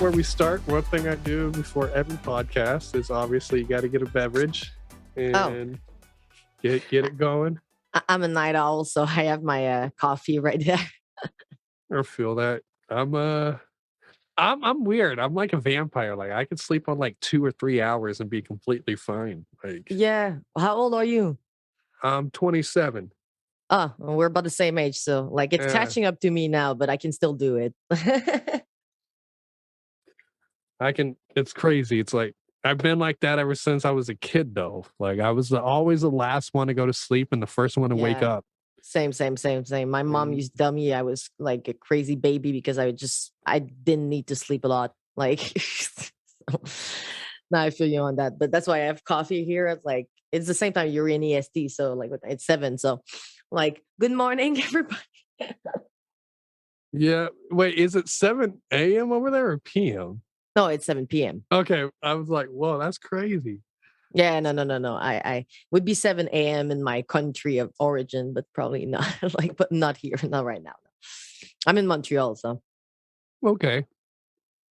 before we start, one thing I do before every podcast is obviously you got to get a beverage Oh, and get it going. I'm a night owl, so I have my coffee right there. I feel that. I'm weird. I'm like a vampire. Like I could sleep on like 2 or 3 hours and be completely fine. Like Yeah. How old are you? I'm 27. Oh, well, we're about the same age, so like it's Yeah, catching up to me now, but I can still do it. I can. It's crazy. It's like I've been like that ever since I was a kid, though. Like I was always the last one to go to sleep and the first one to wake Yeah. up. Same. My mom And used to tell me I was like a crazy baby because I didn't need to sleep a lot. Like so, now I feel you on that. But that's why I have coffee here. It's like it's the same time you're in EST, so like it's 7. So like good morning, everybody. yeah, wait, is it 7 a.m. over there or p.m.? No, it's 7 p.m. Okay, I was like, whoa, that's crazy. Yeah, no. I would be 7 a.m. in my country of origin, but probably not like, but not here, not right now. No. I'm in Montreal, so Okay.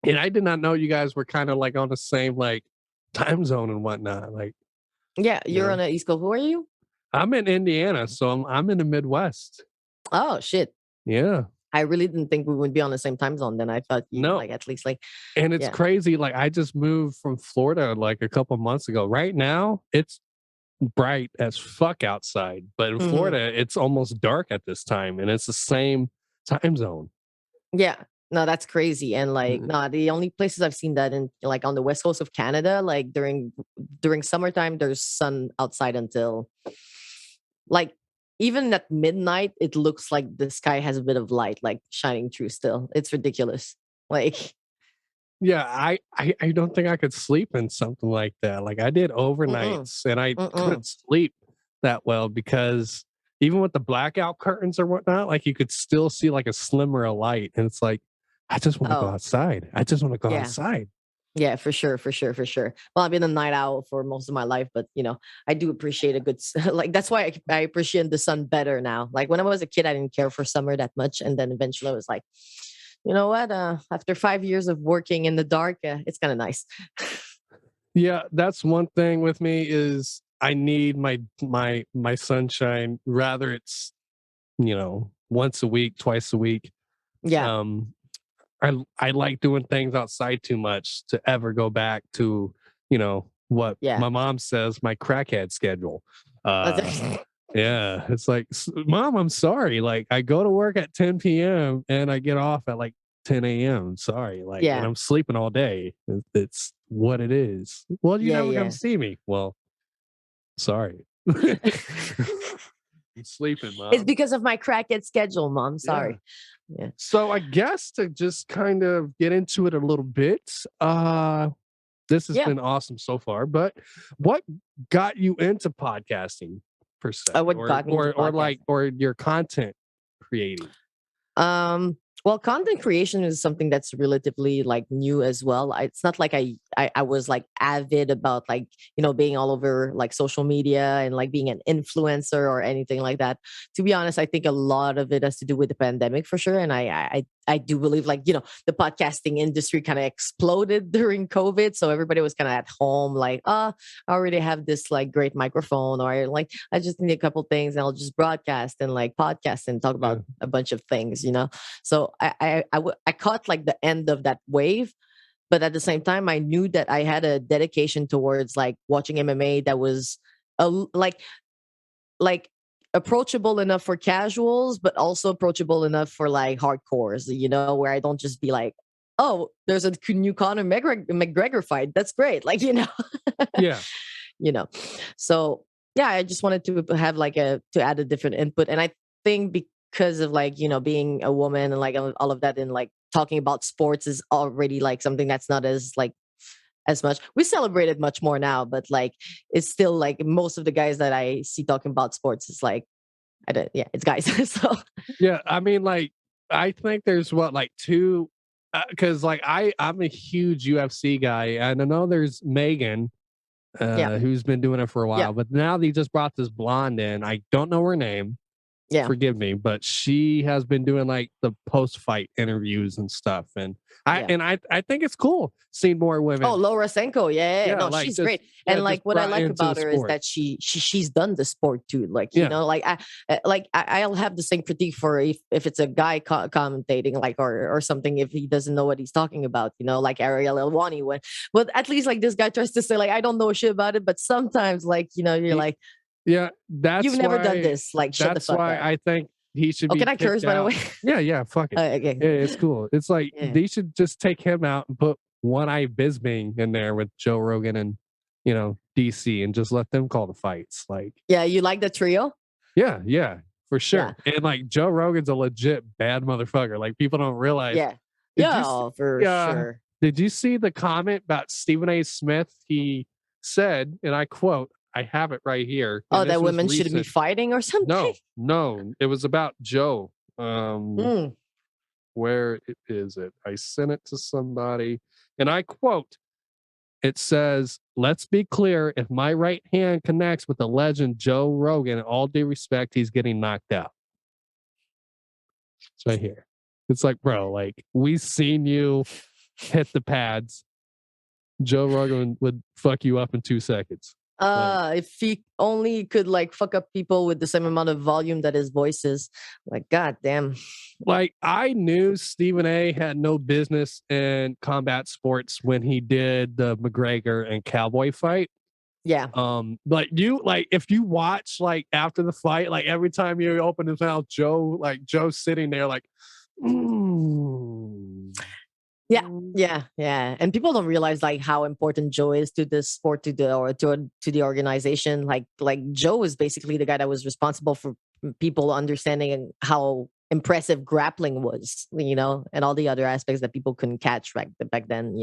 And I did not know you guys were kind of like on the same like time zone and whatnot. Like, yeah, you you're on know, the East Coast. Who are you? I'm in Indiana, so I'm in the Midwest. Oh shit. Yeah. I really didn't think we would be on the same time zone. Then I thought you No. like at least like And it's yeah. crazy. Like I just moved from Florida like a couple months ago. Right now, it's bright as fuck outside. But in Hmm. Florida, it's almost dark at this time and it's the same time zone. Yeah. No, that's crazy. And like, Mm. no, the only places I've seen that in like on the west coast of Canada, like during summertime, there's sun outside until like even at midnight, it looks like the sky has a bit of light like shining through still. It's ridiculous. Like, Yeah, I don't think I could sleep in something like that. Like I did mm-mm, overnights and I mm-mm. couldn't sleep that well because even with the blackout curtains or whatnot, like you could still see like a slimmer of light. And it's like, I just want to go Oh, outside. I just want to go yeah. outside. Yeah, for sure. Well, I've been a night owl for most of my life, but I do appreciate a good like that's why I appreciate the sun better now. Like when I was a kid, I didn't care for summer that much, and then eventually I was like, you know what? After 5 years of working in the dark, it's kind of nice. Yeah, that's one thing with me is I need my sunshine. Rather it's, once a week, twice a week. Yeah, Um I like doing things outside too much to ever go back to, what yeah. my mom says, my crackhead schedule. Uh yeah, it's like, Mom, I'm sorry. Like I go to work at 10 p.m. and I get off at like 10 a.m. Sorry. Like, and Yeah, I'm sleeping all day. It's what it is. Well, you never come yeah. see me. Well, sorry. I'm sleeping, It's Mom. because of my crackhead schedule, mom. Yeah. Sorry. Yeah. So I guess to just kind of get into it a little bit, this has Yeah. been awesome so far, but what got you into podcasting per se, What got me into podcasting? or your content creating? Well, content creation is something that's relatively like new as well. It's not like I was like avid about like, being all over like social media and like being an influencer or anything like that. To be honest, I think a lot of it has to do with the pandemic for sure. And I do believe like, the podcasting industry kind of exploded during COVID. So everybody was kind of at home, like, I already have this like great microphone, or like I just need a couple things and I'll just broadcast and like podcast and talk Yeah. about a bunch of things. So I caught like the end of that wave, but at the same time, I knew that I had a dedication towards like watching MMA that was like approachable enough for casuals, but also approachable enough for like hardcores. Where I don't just be like, oh, there's a new Conor McGregor fight. That's great. Like, Yeah. you know. So yeah, I just wanted to have like to add a different input, and I think because of like being a woman and like all of that, and like talking about sports is already like something that's not as like as much. We celebrate it much more now, but like it's still like most of the guys that I see talking about sports is like I don't, yeah, it's guys. So Yeah. I mean, like, I think there's what, like two, because like I'm a huge UFC guy, and I know there's Megan, yeah, who's been doing it for a yeah, while, but now they just brought this blonde in. I don't know her name. Yeah. forgive me, but she has been doing like the post-fight interviews and stuff, and Yeah. I think it's cool seeing more Oh, women. Laura Senko. Yeah, yeah. Yeah, No, like she's just great. yeah, And just like what I brought like into the about her is sport. that she's done the sport too. Like, Yeah, like I'll have the same critique for if it's a guy commentating, like, or something, if he doesn't know what he's talking about, like Ariel Elwani, when but at least like this guy tries to say like I don't know shit about it, but sometimes like, you're He- like, yeah. you've never done this. Like, shut the That's fuck why up. I think he should Oh, be can I curse kicked by the way? out. Yeah, yeah, fuck it. Okay. Yeah, it's cool. It's like Yeah. they should just take him out and put One Eye Bisbing in there with Joe Rogan and DC and just let them call the fights. Like, Yeah, you like the trio? yeah, yeah, for Yeah. sure. And like Joe Rogan's a legit bad motherfucker. Like people don't realize. Yeah. Did you? Yeah, oh, for sure. Did you see the comment about Stephen A. Smith? He said, and I quote, I have it right here, Oh, and that this was women shouldn't be recent. fighting or something? No, no, it was about Joe. Mm. Where is it? I sent it to somebody, and I quote, it says, let's be clear, if my right hand connects with the legend Joe Rogan, in all due respect, he's getting knocked out. It's right here. It's like, bro, like we've seen you hit the pads. Joe Rogan would fuck you up in 2 seconds. Like, If he only could like fuck up people with the same amount of volume that his voice is, like, god damn. like I knew Stephen A had no business in combat sports when he did the McGregor and Cowboy fight. Yeah. Like if you watch like after the fight, like every time you open his mouth, Joe's sitting there like, mm, Yeah, yeah, yeah. And people don't realize like how important Joe is to this sport, to the organization. Like Joe is basically the guy that was responsible for people understanding how impressive grappling was, and all the other aspects that people couldn't catch back then.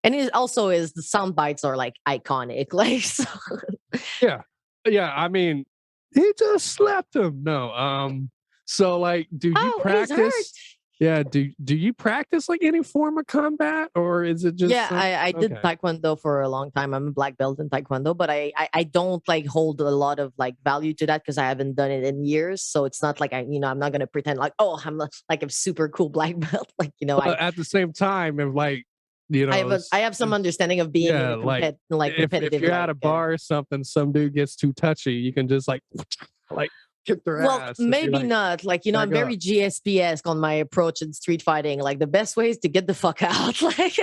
And it also is the sound bites are like iconic. Like, so, yeah, yeah. I mean, he just slapped him. No, so like, do you oh, he's hurt. practice? Yeah, do you practice like any form of combat, or is it just Yeah, I did okay? taekwondo for a long time. I'm a black belt in taekwondo, but I don't like hold a lot of like value to that because I haven't done it in years. So it's not like I'm not gonna pretend like, oh, like a super cool black belt. Like, But at the same time, if like I have some understanding of being in yeah, a if competitive you're at a bar or something, some dude gets too touchy, you can just like kick their well, ass and be maybe like, not. Like, I'm back very up. GSP-esque on my approach in street fighting. Like, the best way is to get the fuck out. Like,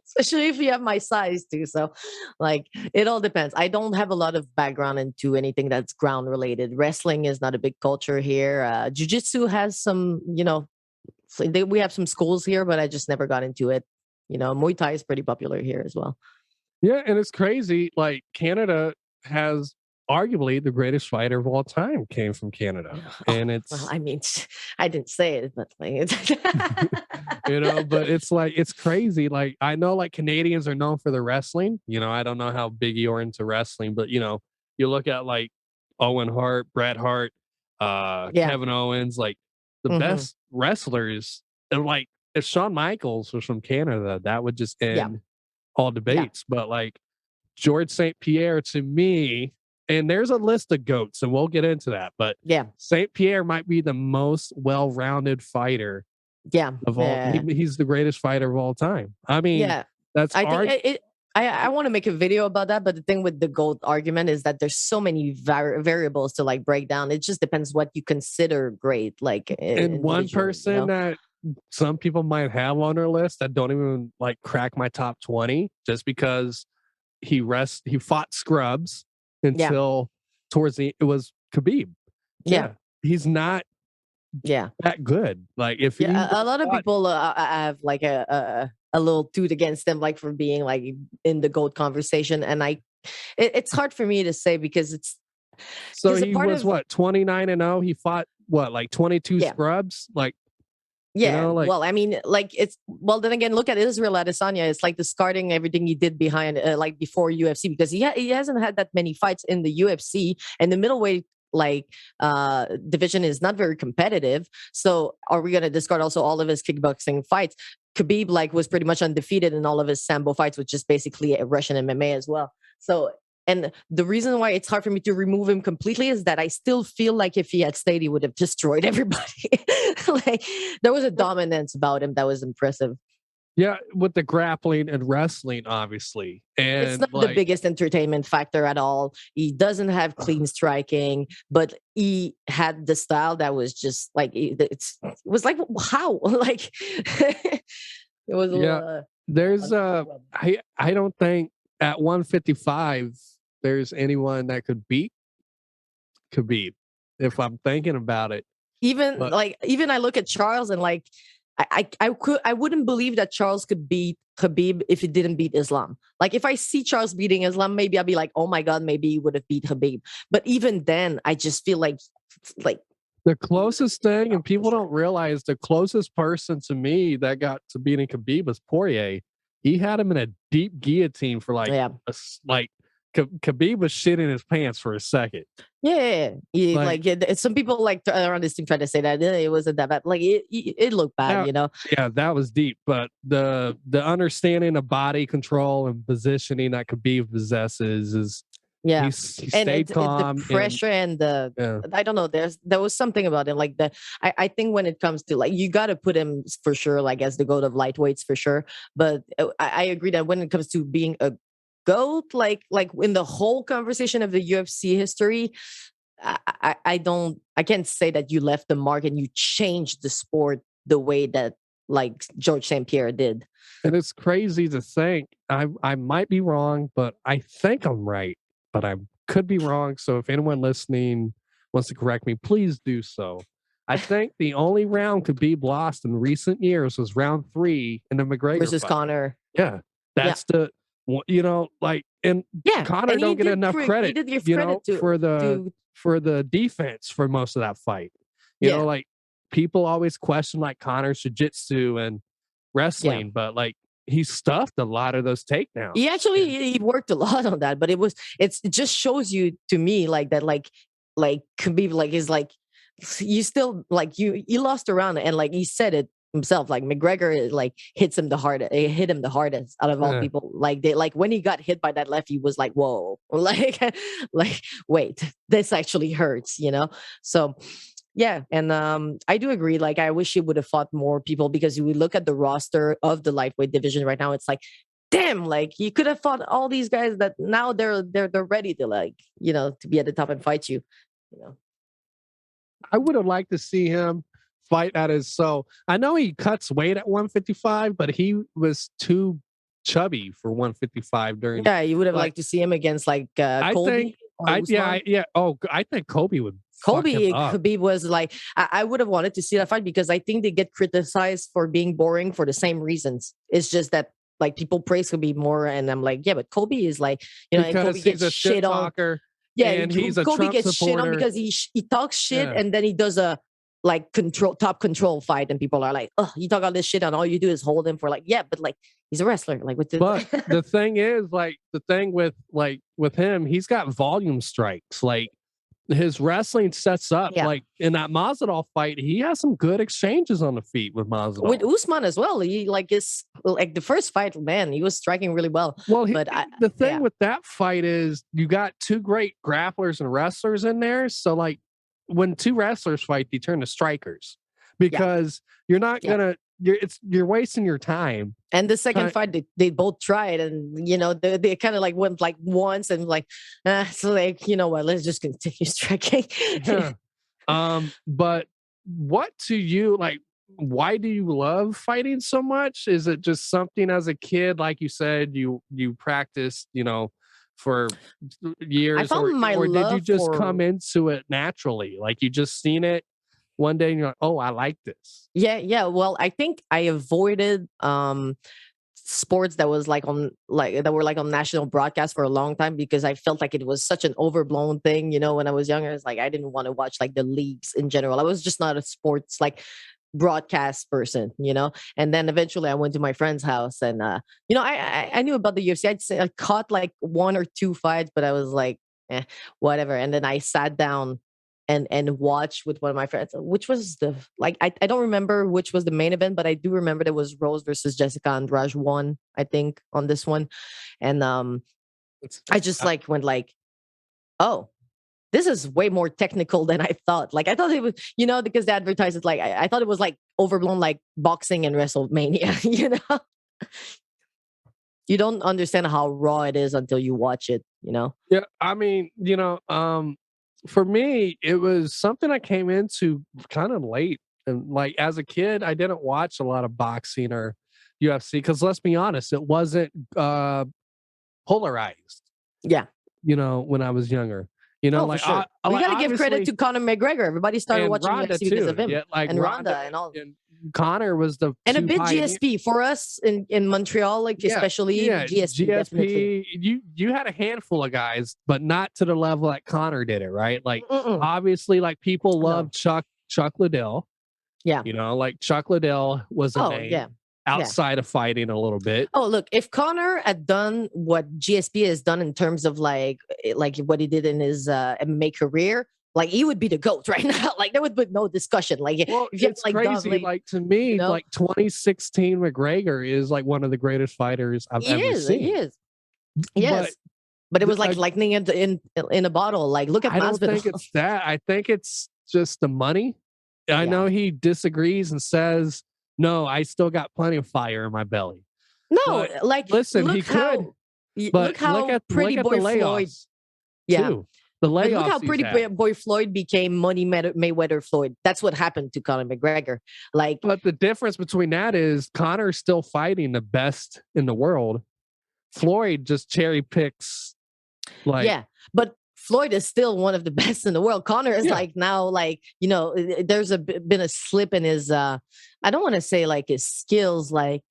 especially if you have my size too. So, like, it all depends. I don't have a lot of background into anything that's ground related. Wrestling is not a big culture here. Jiu-jitsu has some, we have some schools here, but I just never got into it. Muay Thai is pretty popular here as well. Yeah, and it's crazy. Like Canada has arguably the greatest fighter of all time came from Canada, Oh, and well, it's I mean, I didn't say it, but like, but it's like it's crazy. Like I know like Canadians are known for the wrestling. I don't know how big you're into wrestling, but you look at like Owen Hart, Bret Hart, yeah. Kevin Owens, like the Hmm. best wrestlers. And like if Shawn Michaels was from Canada, that would just Yeah. end all Yeah. debates. But like George St. Pierre to me, and there's a list of goats, and we'll get into that. But Yeah. St. Pierre might be the most well-rounded fighter Yeah. of all. Yeah. He's the greatest fighter of all time. I mean, Yeah. that's I think art. I want to make a video about that, but the thing with the GOAT argument is that there's so many variables to like break down. It just depends what you consider great, like And one individually, person that some people might have on their list that don't even like crack my top 20 just because he fought scrubs Yeah. until it was Khabib. Yeah. Yeah. He's not Yeah. that good. Like if he Yeah. would A lot of fought, people have like a little toot against them, like for being like in the GOAT conversation. And it's hard for me to say because it's so because a he part was of, what 29-0. He fought what like 22 yeah. scrubs. Like Yeah, like well, I mean, like well. Then again, look at Israel Adesanya. It's like discarding everything he did behind, like before UFC, because he hasn't had that many fights in the UFC, and the middleweight division is not very competitive. So, are we gonna discard also all of his kickboxing fights? Khabib was pretty much undefeated in all of his sambo fights, which is basically a Russian MMA as well. So And the reason why it's hard for me to remove him completely is that I still feel like if he had stayed, he would have destroyed everybody. Like there was a dominance about him that was impressive. Yeah, with the grappling and wrestling, obviously. It's And not the like, biggest entertainment factor at all. He doesn't have clean striking, but he had the style that was just like it was like how like it was yeah, there's unbelievable. I don't think at 155 there's anyone that could beat Khabib if I'm thinking about it. Even But like even I look at Charles and like I wouldn't believe that Charles could beat Khabib if he didn't beat Islam. Like if I see Charles beating Islam, maybe I'll be like, oh my god, maybe he would have beat Khabib. But even then, I just feel like the closest thing, and people don't realize, the closest person to me that got to beating Khabib was Poirier. He had him in a deep guillotine for like yeah. like Khabib was shitting his pants for a second. Yeah, Like like some people like around this team try to say that it wasn't that bad. Like it looked bad, that, you know. yeah, that was deep. But the understanding of body control and positioning that Khabib possesses is Yeah, he and stayed the calm and pressure and the yeah. I don't know. There was something about it. Like I think when it comes to like you got to put him for sure, like as the goat of lightweights for sure. But I agree that when it comes to being a goat, like in the whole conversation of the UFC history, I can't say that you left the mark and you changed the sport the way that like George St. Pierre did. And it's crazy to think. I might be wrong, but I think I'm right. But I could be wrong. So if anyone listening wants to correct me, please do so. I think the only round Khabib lost in recent years was round 3 in the McGregor Versus fight. Connor. Yeah, Yeah. that's the like, and Yeah, Connor and don't get enough he credit, did give credit to for the defense for most of that fight. yeah, Like people always question like Connor's jiu-jitsu and yeah. wrestling, but like he stuffed a lot of those He takedowns. actually And he worked a lot on that, but it just shows you to me like that like Khabib like is like you still like you lost around and like he said it himself like McGregor like hits him the hardest it hit him the hardest out of all uh, people like they like when he got hit by that left he was like whoa like wait this actually hurts you know so yeah and I do agree like I wish he would have fought more people because we look at the roster of the lightweight division right now it's like damn like he could have fought all these guys that now they're ready to like you know to be at the top and fight you know. I would have liked to see him fight at his I know he cuts weight at 155, but he was too chubby for 155 during Yeah, you would have like liked to see him against like I think Colby or Usman. yeah. Oh, I think Kobe would fuck him Colby up. Khabib was like I would have wanted to see that fight because I think they get criticized for being boring for the same reasons. It's just that like people praise Khabib more, and I'm like, yeah, but Colby is like you know, and Colby Because he's gets a shit shit on. talker Yeah, and he's a Colby Trump gets shit on supporter. because he talks shit Yeah. and then he does a like top control fight, and people are like, oh, you talk all this shit and all you do is hold him for like, yeah, but like he's a wrestler, like with But the the thing is, like, the thing with him, he's got volume strikes. Like his wrestling sets up yeah. like in that Masvidal fight, he has some good exchanges on the feet with With Masvidal. Usman as well. He like is like the first fight, man, he was striking really well. Well, But the thing yeah, with that fight is you got two great grapplers and wrestlers in there. So like when two wrestlers fight, you turn to strikers yeah, because you're not yeah. gonna you're wasting your time. And the second Try- fight, they both tried, and you know they kind of like went like once and like, so like you know what, let's just continue striking. Yeah. But what to you like? Why do you love fighting so much? Is it just something as a kid, like you said, you practiced, for I years, found my or did you love just come for into it naturally? Like you just seen it one day and you're like, oh, I like this. yeah. Well, I think I avoided sports that was like on like that were like on national broadcast for a long time because I felt like it was such an overblown thing. You know, when I was younger, it's like I didn't want to watch like the leagues in general. I was just not a sports like broadcast person, you know. And then eventually I went to my friend's house and you know, I knew about the UFC. I'd say I caught like one or two fights, but I was like, whatever. And then I sat down and watched with one of my friends, which was the like I don't remember which was the main event, but I do remember there was Rose versus Jessica Andrade won, I think, on this one. And I just like went like, oh, this is way more technical than I thought. Like I thought it was, because they advertised it like I thought it was like overblown, like boxing and WrestleMania. You don't understand how raw it is until you watch it. Yeah, I mean, for me, it was something I came into kind of late. And like as a kid, I didn't watch a lot of boxing or UFC because let's be honest, it wasn't polarized, Yeah. when I was younger. Oh, for Like sure. We got to give credit obviously to Conor McGregor. Everybody started and watching Ronda UFC because too. of him, Yeah, like and Ronda Ronda and all. and Connor was the And a two bit pioneers. GSP for us in Montreal, like especially GSP, definitely. You had a handful of guys, but not to the level that Connor did it, right? Like Mm-mm. obviously, like people love No. Chuck Liddell. Yeah. Like Chuck Liddell was a Oh, name yeah. Yeah. outside of fighting a little bit. Oh, look, if Connor had done what GSP has done in terms of like what he did in his MMA career, like he would be the GOAT right now. Like there would be no discussion. Like Well, if you have it's like crazy. Like to me, like 2016 McGregor is like one of the greatest fighters I've he ever is, he seen. is. But Yes. But it was like lightning in a bottle. Like look at I don't Masvidal. think it's that. I think it's just the money. I Yeah. know he disagrees and says, "No, I still got plenty of fire in my belly." No, But like listen, he look could. look But how look Pretty at the Boy Floyd. layoffs Yeah. too. The But look how layoffs he's Pretty had. Boy Floyd became Money Mayweather Floyd. That's what happened to Conor McGregor. Like, But the difference between that is Connor's still fighting the best in the world. Floyd just cherry picks. Like, yeah, but Floyd is still one of the best in the world. Conor is Yeah. like now, like there's been a slip in his. I don't want to say like his skills. Like,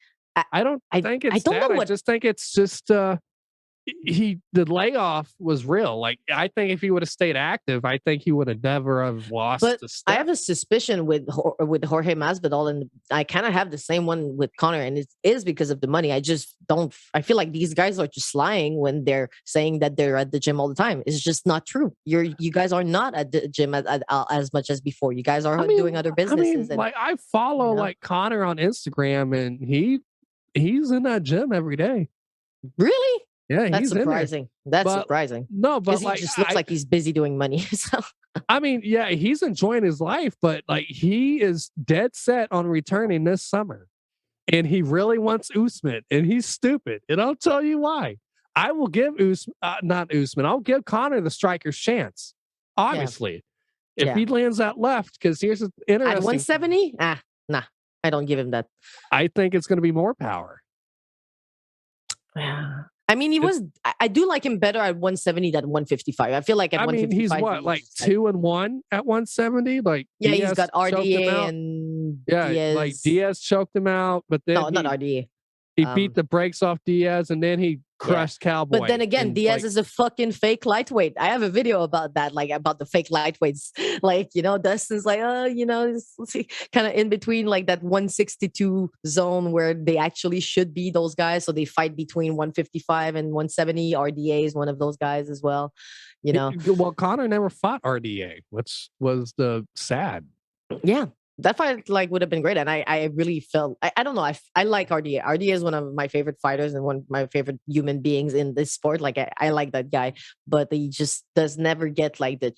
I don't think I it's don't that. know I what. just think it's just the layoff was real. Like I think if he would have stayed active, I think he would have never have lost But the I step. have a suspicion with Jorge Masvidal, and I kind of have the same one with Conor, and it is because of the money. I just don't. I feel like these guys are just lying when they're saying that they're at the gym all the time. It's just not true. You guys are not at the gym as much as before. You guys are doing other businesses. Like I follow like Connor on Instagram, and he's in that gym every day. Really? Yeah, that's he's surprising. That's surprising. No, but he just looks like he's busy doing money. So. I mean, yeah, he's enjoying his life, but like he is dead set on returning this summer, and he really wants Usman, and he's stupid, and I'll tell you why. I will give not Usman. I'll give Connor the striker's chance. Obviously, if he lands that left, because here's the interesting. At 170, nah, I don't give him that. I think it's going to be more power. Yeah. I mean, he was. I do like him better at 170 than 155. I feel like at 155, he's what, like 2-1 at 170. Like he's got RDA and Diaz. Like Diaz choked him out, but then not RDA. He beat the brakes off Diaz, and then he crushed Cowboy. But then again, Diaz is a fucking fake lightweight. I have a video about that, like about the fake lightweights. Like, Dustin's like, kind of in between like that 162 zone where they actually should be those guys. So they fight between 155 and 170. RDA is one of those guys as well. Well, Connor never fought RDA, which was the sad. Yeah. That fight would have been great, and I really felt I don't know, I like RDA. RDA is one of my favorite fighters and one of my favorite human beings in this sport. Like I like that guy, but he just does never get like the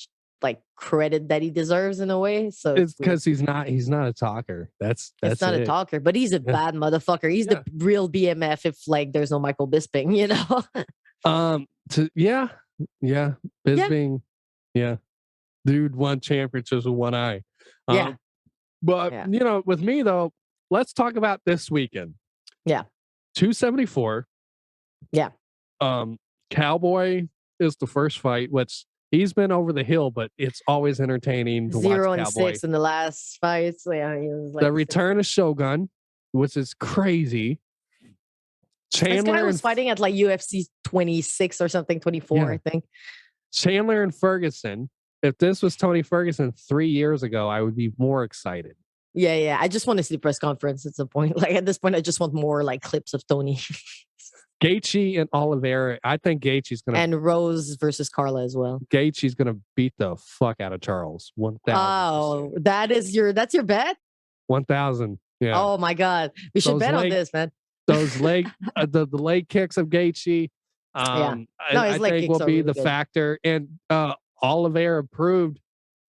credit that he deserves in a way. So it's because he's not a talker. That's not a talker, but he's a bad motherfucker. He's the real BMF if there's no Michael Bisping, Bisping, dude won championships with one eye. But with me though, let's talk about this weekend. 274. Yeah. Cowboy is the first fight, which he's been over the hill, but it's always entertaining to watch Cowboy. 0-6 in the last fights. Yeah, he was the return of Shogun, which is crazy. Chandler this guy was fighting at UFC 26 or something, 24, I think. Chandler and Ferguson. If this was Tony Ferguson 3 years ago, I would be more excited. Yeah. I just want to see the press conference at some point. Like at this point, I just want more clips of Tony. Gaethje and Oliveira. I think Gaethje's gonna and Rose versus Carla as well. Gaethje's gonna beat the fuck out of Charles. 1,000%. Oh, that's your bet? 1,000. Yeah. Oh my God, we should bet on this, man. Those leg the leg kicks of Gaethje. Yeah. I, No, his I leg think kicks will are be really the good. factor. And Oliveira proved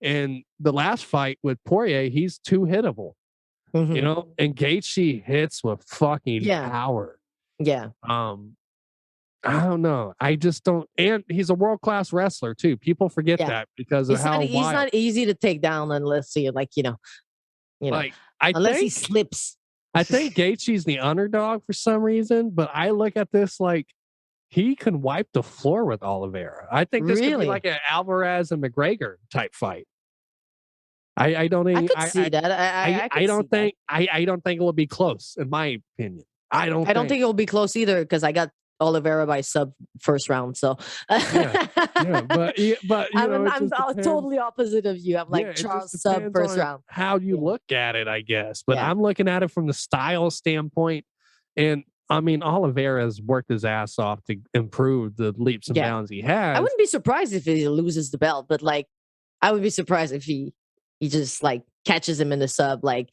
in the last fight with Poirier, he's too hittable, Hmm. and Gaethje hits with fucking Yeah. power. Yeah. Um, I don't know. I just don't. And he's a world class wrestler too. People forget Yeah. that because of how He's wild. not easy to take down unless he like, you know, Like I unless he think slips. I think Gaethje's the underdog for some reason, but I look at this like he can wipe the floor with Oliveira. I think this could be Really? like an Alvarez and McGregor type fight. I don't I think could see that. I I could see don't that. think I don't think it will be close in my opinion. I don't I don't think. think it'll be close either because I got Oliveira by sub first round. So Yeah. Yeah, but it I'm just depends. totally opposite of you. I'm Yeah, like it just Charles sub depends first on round. how you Yeah. look at it, I guess. But Yeah. I'm looking at it from the style standpoint. And I mean, Oliveira's worked his ass off to improve the leaps and Yeah. bounds he I has. wouldn't be surprised if he loses the belt, but like I would be surprised if he just like catches him in the sub. Like,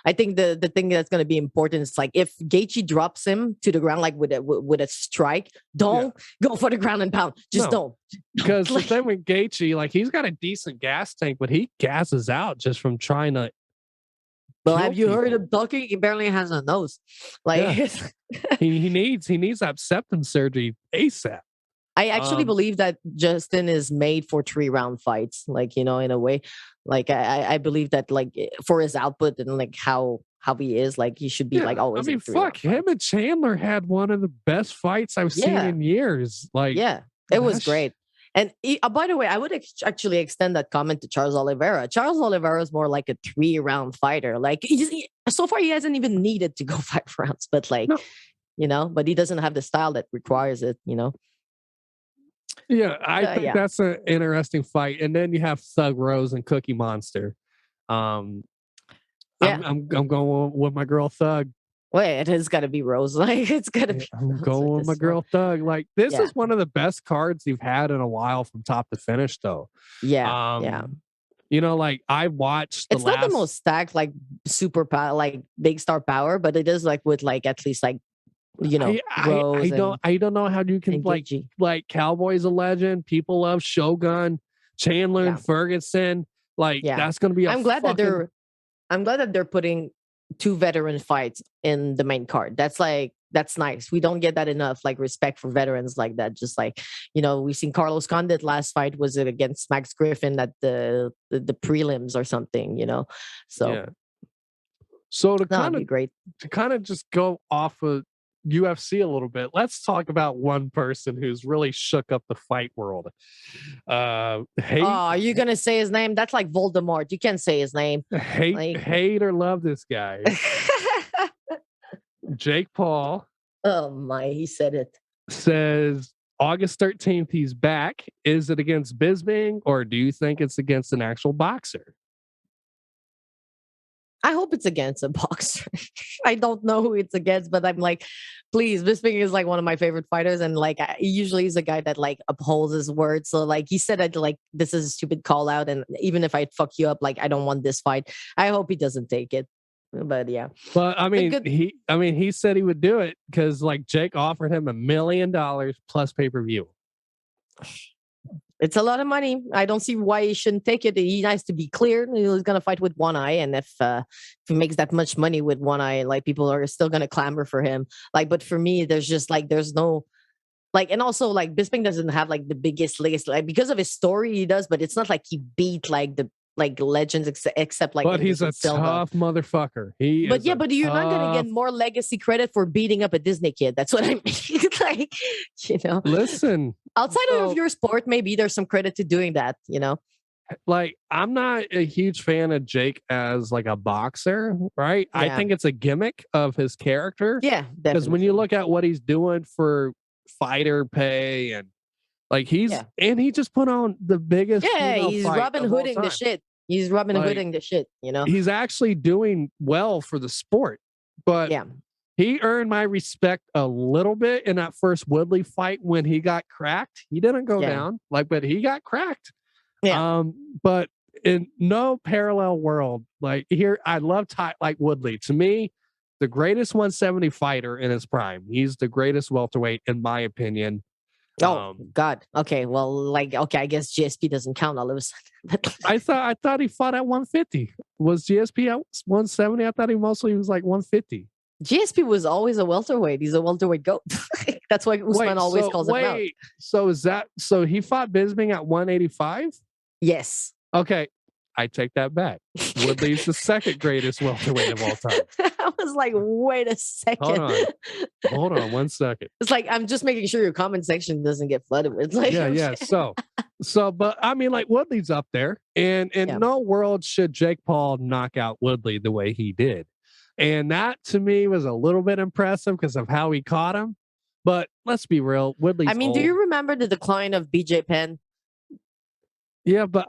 I think the thing that's gonna be important is like if Gaethje drops him to the ground like with a strike, Yeah. don't go for the ground and pound. Just No, don't. because the Like, thing with Gaethje, like he's got a decent gas tank, but he gasses out just from trying to well, kill have you heard people. him talking? He barely has a nose. Like Yeah. He needs that septum surgery ASAP. I actually Um, believe that Justin is made for 3 round fights. Like, in a way. Like I believe that like for his output and like how he is, like he should be like yeah, I always mean, in three fuck round him fights. and Chandler had one of the best fights I've seen Yeah. in years. Like Yeah, it was that's great. And by the way, I would actually extend that comment to Charles Oliveira. Charles Oliveira is more like a 3 round fighter. Like so far, he hasn't even needed to go 5 rounds, but like no, but he doesn't have the style that requires it. yeah, I think Yeah, that's an interesting fight. And then you have Thug Rose and Cookie Monster. Um, yeah. I'm going with my girl Thug. Wait, it has got to be Rose. Like it's got to Yeah, be I'm Rose with going with my this one. girl Thug. Like this Yeah, is one of the best cards you've had in a while from top to finish, though. yeah, yeah. Um, like I watched the It's not the last. most stacked like super power like big star power, but it is like with like at least like Rose I don't know how you can and Gagey. like Cowboy's a legend. People love Shogun, Chandler Yeah, and Ferguson. Like yeah. that's gonna be a I'm glad that fucking they're I'm glad that they're putting 2 veteran fights in the main card. That's nice. We don't get that enough, like respect for veterans like that. Just like, we've seen Carlos Condit last fight was it against Max Griffin at the prelims or something. So yeah. So no, it'd be great. to kind of just go off of UFC a little bit, let's talk about one person who's really shook up the fight world. Oh, Hate, are you gonna say his name? That's like Voldemort. You can't say his name. Like hate or love this guy, Jake Paul oh my, he said it. says August 13th he's back. Is it against Bisbing or do you think it's against an actual boxer? I hope it's against a boxer. I don't know who it's against, but I'm like, please. Bisping is like one of my favorite fighters, and like he usually is a guy that like upholds his word. So like he said that like this is a stupid call out, and even if I fuck you up, like I don't want this fight. I hope he doesn't take it. But yeah, But I a mean, good. he said he would do it because like Jake offered him $1 million plus pay-per-view. It's a lot of money. I don't see why he shouldn't take it. He has to be clear. He's gonna fight with one eye, and if he makes that much money with one eye, like people are still gonna clamor for him. Like, but for me, there's just like there's no like, and also like Bisping doesn't have like the biggest legacy, like because of his story, he does, but it's not like he beat like the like legends except like But he's Anderson a Silva. tough motherfucker. He But is yeah, a but you're not gonna get tough. more legacy credit for beating up a Disney kid. That's what I mean. Like, you know, Listen, outside of so your sport, maybe there's some credit to doing that. like I'm not a huge fan of Jake as like a boxer, right? I Yeah. think it's a gimmick of his character Yeah, because when you definitely. look at what he's doing for fighter pay and like Yeah. he just put on the biggest Yeah, female he's fight Robin of all Hooding the time. shit. He's Robin Like Hooding the shit. he's actually doing well for the sport, but Yeah. he earned my respect a little bit in that first Woodley fight when he got cracked. He didn't go Yeah. down, like, but he got cracked. Yeah. But in no parallel world, like here, I love like Woodley. To me, the greatest 170 fighter in his prime. He's the greatest welterweight, in my opinion. Oh Um, God. Okay. Well, like, okay, I guess GSP doesn't count all of a sudden. I thought he fought at 150. Was GSP at 170? I thought he mostly was like 150. GSP was always a welterweight. He's a welterweight goat. That's why Usman always calls him out. So is that so he fought Bisping at 185? Yes. Okay, I take that back. Woodley's the second greatest welterweight of all time. I was like, wait a second. Hold on 1 second. It's like, I'm just making sure your comment section doesn't get flooded with like, Yeah. So, but I mean, like Woodley's up there, and in no world should Jake Paul knock out Woodley the way he did. And that to me was a little bit impressive because of how he caught him. But let's be real, Woodley's I mean, old. do you remember the decline of BJ Penn? Yeah, but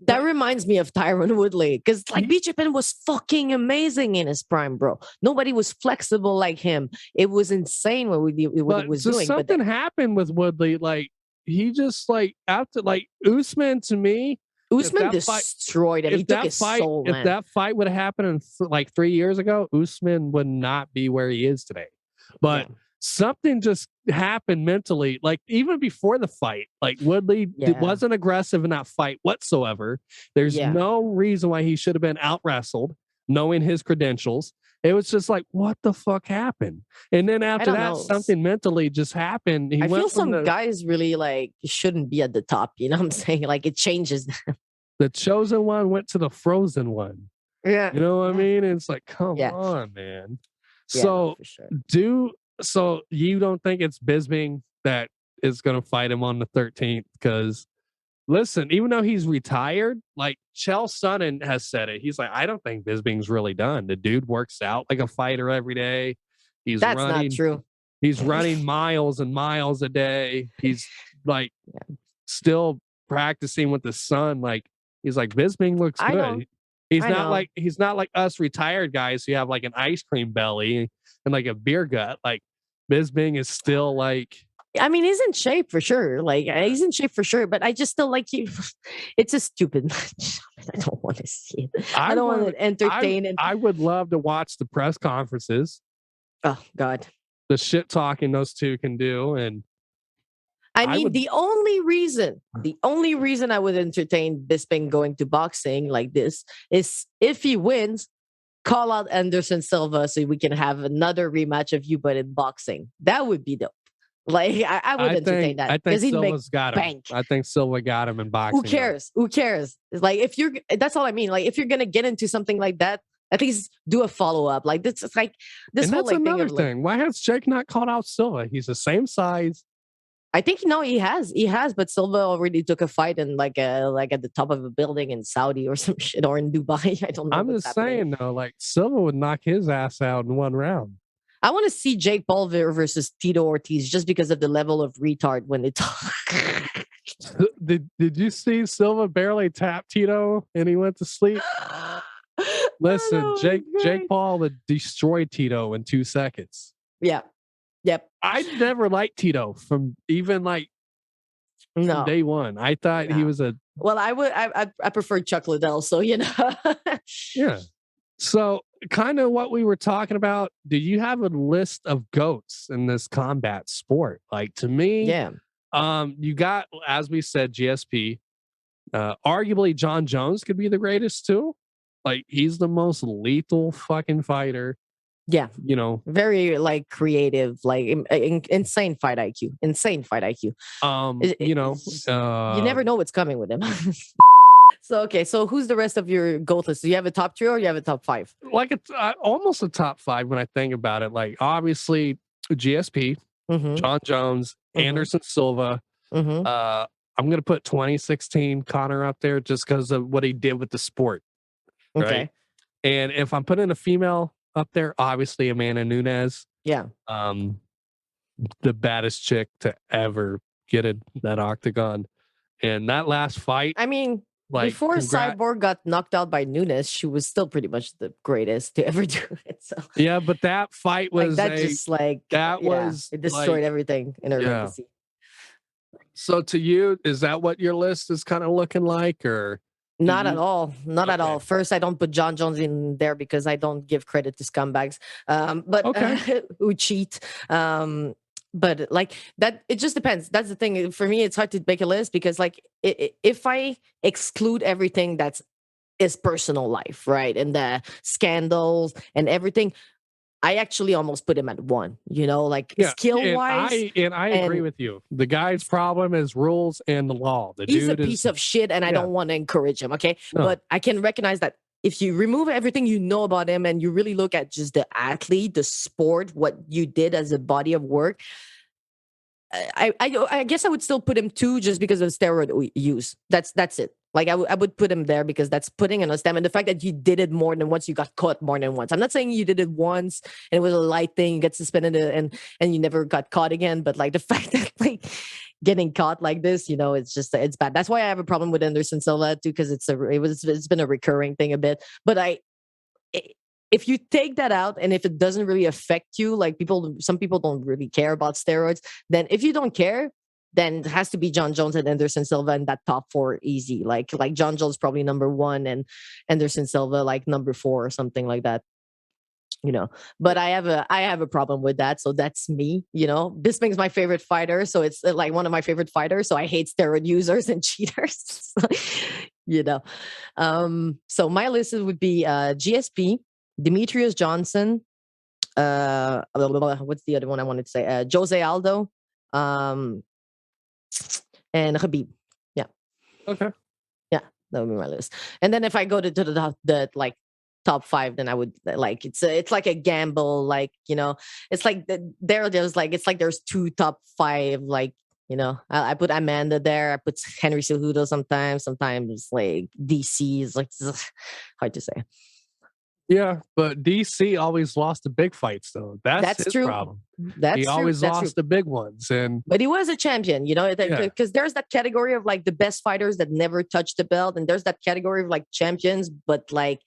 that reminds me of Tyron Woodley because like BJ Penn was fucking amazing in his prime, bro. Nobody was flexible like him. It was insane what he was doing. Something happened with Woodley. Like he just like after like Usman to me. Usman destroyed him. He took his soul. If that fight would have happened like 3 years ago, Usman would not be where he is today. But something just happened mentally. Like even before the fight, like Woodley wasn't aggressive in that fight whatsoever. There's no reason why he should have been out wrestled, knowing his credentials. It was just like, what the fuck happened? And then after that, something mentally just happened. I feel some guys really like shouldn't be at the top. You know what I'm saying? Like it changes them. The chosen one went to the frozen one. Yeah. You know what I mean? It's like, come on, man. So so you don't think it's Bisping that is going to fight him on the 13th? Because listen, even though he's retired, like Chael Sonnen has said it. He's like, I don't think Bisping's really done. The dude works out like a fighter every day. That's not true. He's running miles and miles a day. He's like still practicing with the sun. Like he's like, Bisping looks good. He's not like us retired guys who have like an ice cream belly and like a beer gut. Like Bisping is still like, I mean, he's in shape for sure. Like he's in shape for sure, but I just still like you. It's a stupid match. I don't want to see it. I don't want to entertain it. I would love to watch the press conferences. Oh God, the shit talking those two can do, and I mean, the only reason I would entertain Bisping going to boxing like this is if he wins, call out Anderson Silva so we can have another rematch of you, but in boxing. That would be dope. Like I would entertain that because Silva's got him. Bank. I think Silva got him in boxing. Who cares? Who cares? It's like that's all I mean. Like if you're gonna get into something like that, at least do a follow up. Like this is like this and whole that's like, another thing. Why has Jake not called out Silva? He's the same size. I think he has, but Silva already took a fight in like at the top of a building in Saudi or some shit or in Dubai. I don't know. I'm just saying though, like Silva would knock his ass out in one round. I want to see Jake Paul versus Tito Ortiz just because of the level of retard when they talk. Did you see Silva barely tap Tito and he went to sleep? Listen, Jake Paul would destroy Tito in 2 seconds. Yeah. Yep. I never liked Tito from even like day one. I thought he was I preferred Chuck Liddell, so you know. Yeah. So kind of what we were talking about, do you have a list of GOATs in this combat sport? Like to me, you got, as we said, GSP. Arguably John Jones could be the greatest too. Like he's the most lethal fucking fighter. Yeah. You know, very like creative, like insane fight IQ. You never know what's coming with him. So, okay. So who's the rest of your GOAT list? Do you have a top 3 or you have a top 5? Like it's almost a top 5 when I think about it. Like obviously GSP, John Jones, Anderson Silva. I'm going to put 2016 Connor up there just because of what he did with the sport. Right? Okay. And if I'm putting a female up there, obviously Amanda Nunes. Yeah. The baddest chick to ever get in that octagon. And that last fight. I mean, like, before Cyborg got knocked out by Nunes, she was still pretty much the greatest to ever do it. So yeah, but that fight was it destroyed everything in her legacy. So to you, is that what your list is kind of looking like, or Do Not at you? all. Not at all. Okay. First, I don't put John Jones in there because I don't give credit to scumbags, but Okay. who cheat. But like that, it just depends. That's the thing. For me, it's hard to make a list because, like, if I exclude everything that's his personal life, right, and the scandals and everything, I actually almost put him at one. Like Yeah, skill and wise, I agree and with you. The guy's problem is rules and the law. The he's a dude piece is of shit and I yeah, don't want to encourage him, okay? no. But I can recognize that if you remove everything you know about him and you really look at just the athlete, the sport, what you did as a body of work, I guess I would still put him two just because of steroid use. That's it. Like I would put him there because that's putting in a stem, and the fact that you did it more than once, you got caught more than once. I'm not saying you did it once and it was a light thing, you get suspended and you never got caught again, but like the fact that like getting caught like this, it's bad. That's why I have a problem with Anderson Silva too, because it's been a recurring thing a bit. But if you take that out and if it doesn't really affect you, like some people don't really care about steroids, then if you don't care, then it has to be John Jones and Anderson Silva in that top four easy. Like John Jones probably number one and Anderson Silva like number four or something like that. you know but I have a problem with that, so that's me. Bisping's my favorite fighter, so it's like one of my favorite fighters, so I hate steroid users and cheaters. you know so my list would be GSP, Demetrius Johnson, what's the other one I wanted to say, Jose Aldo, um and Khabib. Yeah. Okay. Yeah, that would be my list. And then if I go to the like top five, then I would like it's like a gamble. Like it's like there's like it's like there's two top five. Like I put Amanda there. I put Henry Cejudo sometimes. Sometimes like DC is like hard to say. Yeah, but DC always lost the big fights though. That's That's his true. problem. He That's true. always That's true. lost the big ones, and But he was a champion, yeah, because there's that category of like the best fighters that never touch the belt, and there's that category of like champions, but like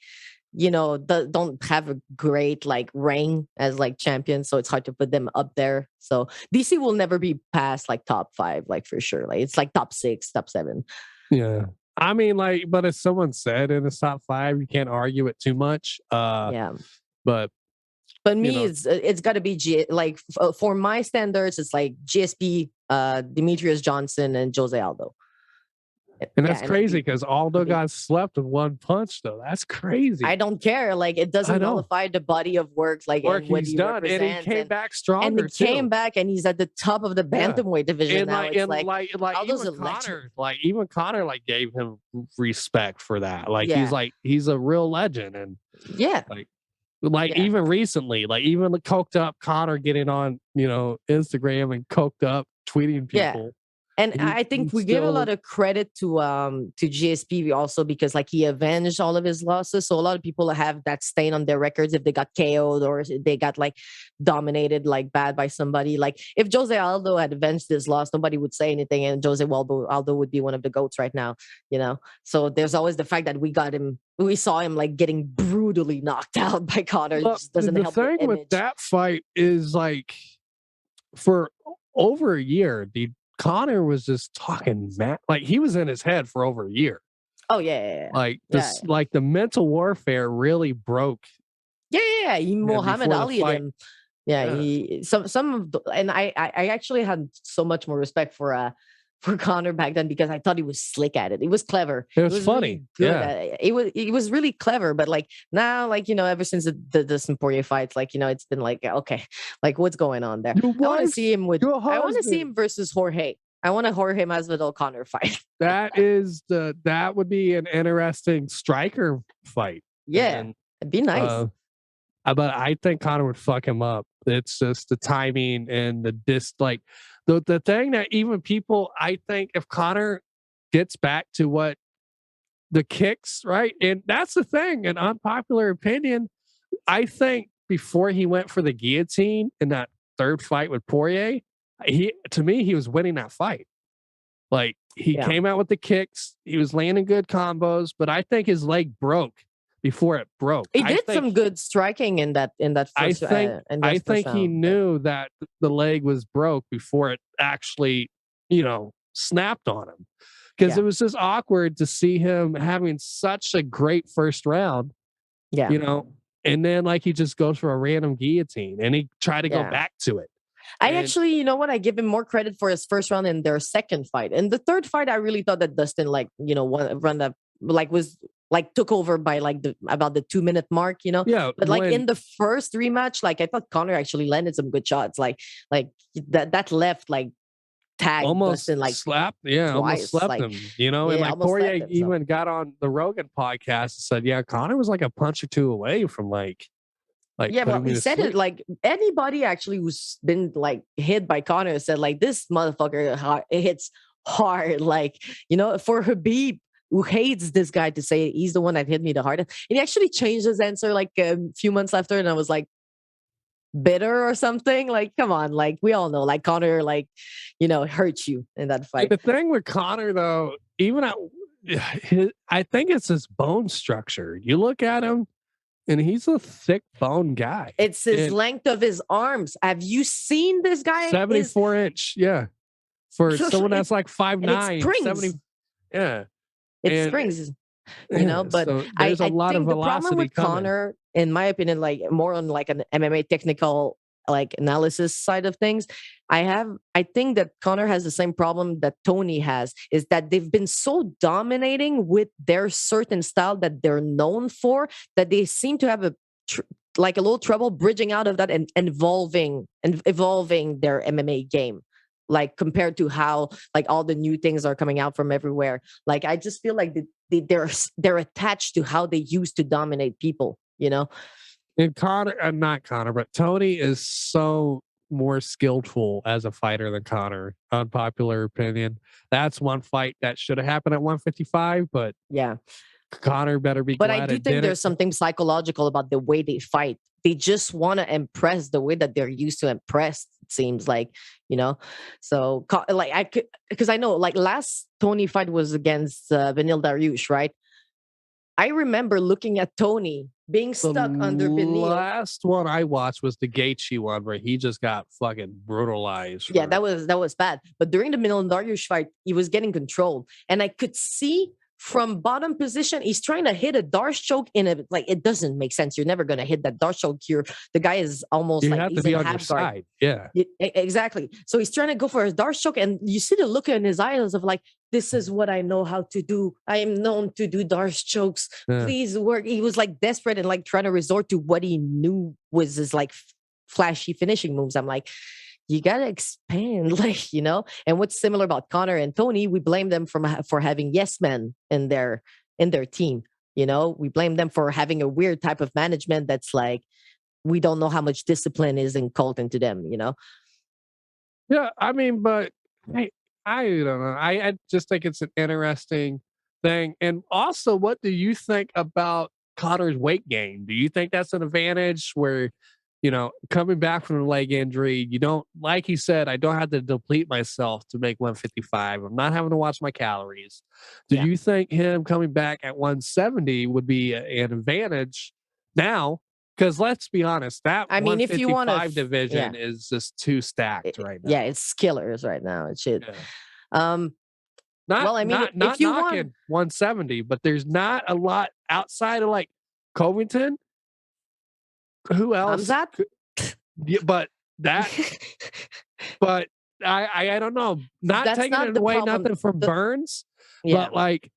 don't have a great like reign as like champions, so it's hard to put them up there. So DC will never be past like top five, like for sure. Like it's like top six, top seven. yeah. I mean, like, but as someone said in the top five, you can't argue it too much. Yeah. But But you me, know, it's got to be like for my standards, it's like GSP, Demetrius Johnson, and Jose Aldo. and Yeah, that's and crazy because Aldo got slept with one punch, though. That's I crazy. don't care. Like it I doesn't know nullify the body of work, like work and what he's he done, and he represents, came back and he stronger came too. back and he's at the top of the Yeah. bantamweight division And now. like It's and like like Aldo's a legend. Even Connor like gave him respect for that. Yeah, Like he's a real legend, and yeah, like yeah, even recently, like even the coked up Connor getting on Instagram and coked up tweeting yeah. people. And I He think we give a lot still of credit to GSP also because like he avenged all of his losses. So a lot of people have that stain on their records if they got KO'd or if they got like dominated like bad by somebody. Like if Jose Aldo had avenged his loss, nobody would say anything, and Aldo would be one of the goats right now. So there's always the fact that we saw him like getting brutally knocked out by Connor. It But just doesn't the help the thing with image. that fight is like for over a year, the Connor was just talking mad. Like he was in his head for over a year. Oh yeah, yeah, yeah. Like Yeah, this, like the mental warfare really broke yeah, yeah, yeah. He Muhammad before the Ali fight. him. Yeah, Yeah, he some of the, and I actually had so much more respect for Connor back then because I thought he was slick at it. He was clever. it He was was funny. really good Yeah, at it. He was really clever. But like now, like ever since the Poirier fights, like it's been like okay, like what's going on there? your I want to see wife's him with. your I want to see husband. him versus Jorge. I want a Jorge Masvidal Connor fight. That would be an interesting striker fight. Yeah, And it'd be nice. uh, but I think Connor would fuck him up. It's just the timing and like the thing that even people, I think if Connor gets back to what the kicks, right? And that's the thing, an unpopular opinion. I think before he went for the guillotine in that third fight with Poirier, to me, he was winning that fight. Like he Yeah. came out with the kicks, he was landing good combos, but I think his leg broke before it broke. He did some good striking in that I first think in I that first think he round. But knew that the leg was broke before it actually, snapped on him. because Yeah. it was just awkward to see him having such a great first round, Yeah. you know, and then like he just goes for a random guillotine and he tried to go Yeah. back to it. I And actually, you know what? I give him more credit for his first round in their second fight. And the third fight, I really thought that Dustin, like, run that, like, was like took over by like the about the 2 minute mark, you know. yeah, But like in the first rematch, like I thought Connor actually landed some good shots. Like that left like tagged almost Dustin like slapped, yeah, almost twice. slept Like, him, you know, and yeah, like almost Poirier slapped him. So even got on the Rogan podcast and said, yeah, Connor was like a punch or two away from like yeah, well, putting me he to said it sleep. like anybody actually who's been like hit by Connor said like this motherfucker it hits hard. Like, for Habib, who hates this guy, to say he's the one that hit me the hardest. And he actually changed his answer like a few months after, and I was like bitter or something. Like, come on, like we all know, like Connor, like hurt you in that And fight. the thing with Connor though, even at I think it's his bone structure. You look at him and he's a thick bone guy. It's his And length of his arms. Have you seen this guy? His 74-inch, yeah. For someone it, that's like five and it nine, 70, springs. yeah. It And springs. yeah, But so I, there's a I lot of think the problem velocity with coming. Connor, in my opinion, like more on like an MMA technical like analysis side of things, I think that Connor has the same problem that Tony has, is that they've been so dominating with their certain style that they're known for, that they seem to have like a little trouble bridging out of that and evolving their MMA game, like compared to how like all the new things are coming out from everywhere. Like I just feel like they're attached to how they used to dominate people, you know. And Connor, not Connor, but Tony is so more skillful as a fighter than Connor. Unpopular opinion. That's one fight that should have happened at 155, but Yeah, Connor better be but I glad do it think didn't. there's something psychological about the way they fight. They just want to impress the way that they're used to impress, it seems like, you know. So like I could, because I know like last Tony fight was against Benil Dariush, right? I remember looking at Tony being The stuck under Benil. last one I watched was the Gaethje one where he just got fucking brutalized Yeah, for. that was bad. But during the Dariush fight, he was getting controlled, and I could see from bottom position he's trying to hit a Darce choke in a, like, it doesn't make sense. You're never gonna hit that Darce choke here. The guy is almost You like have to he's be in on your half guard. side. Yeah. Exactly. So he's trying to go for his Darce choke, and you see the look in his eyes of like, this is what I know how to do. I am known to do Darce chokes. Yeah. Please work. He was like desperate and like trying to resort to what he knew was his like flashy finishing moves. I'm like, you gotta expand, like, And what's similar about Connor and Tony, we blame them for having yes men in their team. We blame them for having a weird type of management that's like, we don't know how much discipline is inculcated into them. Yeah. I mean, but I, I don't know. I just think it's an interesting thing. And also, what do you think about Connor's weight gain? Do you think that's an advantage where, coming back from a leg injury, you don't, like he said, I don't have to deplete myself to make 155. I'm not having to watch my calories. Do Yeah. you think him coming back at 170 would be an advantage now? Because let's be honest, that I mean, if you want to, 155 division yeah, is just too stacked right yeah, now. it's killers right now. It's shit. Yeah. Um, Not well, I mean, not if not you want, knocking 170, but there's not a lot outside of like Covington. Who else? Hamzat, Yeah, but that, but I don't know. Not that's taking not it the away, problem. nothing from The, Burns, yeah. but like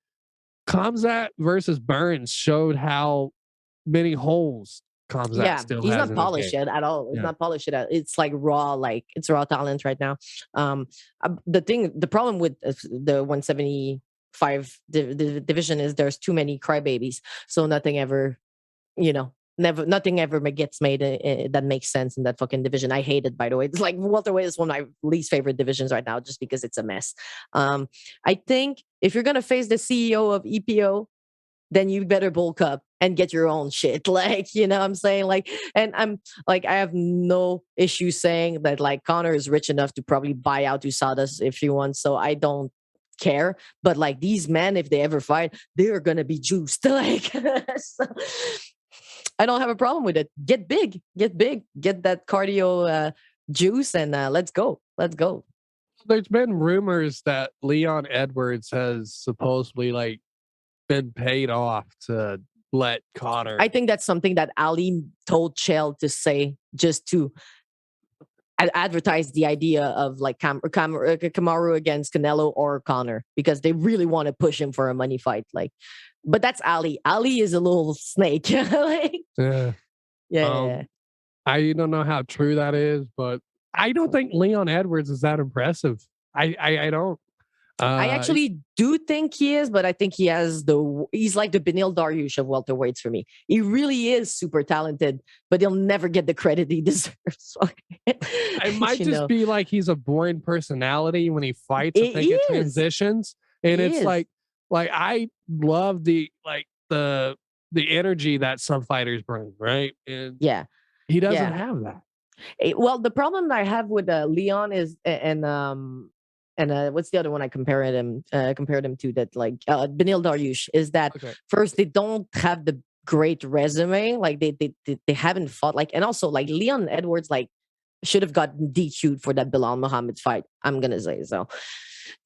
Kamzat versus Burns showed how many holes Kamzat Yeah, still he's has not in his polished game. yet at all. He's Yeah. not polished yet. It's like raw, like it's raw talent right now. The problem with the 175 division is there's too many crybabies, so nothing ever, nothing ever gets made that makes sense in that fucking division. I hate it, by the way. It's like welterweight is one of my least favorite divisions right now, just because it's a mess. I think if you're gonna face the CEO of EPO, then you better bulk up and get your own shit. Like, what I'm saying? Like, and I'm like, I have no issue saying that like Connor is rich enough to probably buy out USADA if he wants. So I don't care. But like these men, if they ever fight, they're gonna be juiced. Like, so I don't have a problem with it. Get big, get that cardio juice, and let's go. Let's go. There's been rumors that Leon Edwards has supposedly like been paid off to let Connor. I think that's something that Ali told Chael to say just to advertise the idea of like Kamaru against Canelo or Connor because they really want to push him for a money fight. Like, but that's Ali. Ali is a little snake. Like, Yeah. yeah. Um, I don't know how true that is, but I don't think Leon Edwards is that impressive. I don't. I Uh, actually do think he is, but I think he's like the Benil Dariush of welterweights for me. He really is super talented, but he'll never get the credit he deserves. it might You just know, be like he's a boring personality when he fights. I it think it is. transitions, and He it's is. like I love the energy that some fighters bring, right? And Yeah. he doesn't Yeah. have that. Well, the problem that I have with Leon is and what's the other one I compared him to that like Benil Dariush is that Okay. first they don't have the great resume like they haven't fought like and also like Leon Edwards like should have gotten DQ'd for that Bilal Muhammad fight. I'm gonna say so.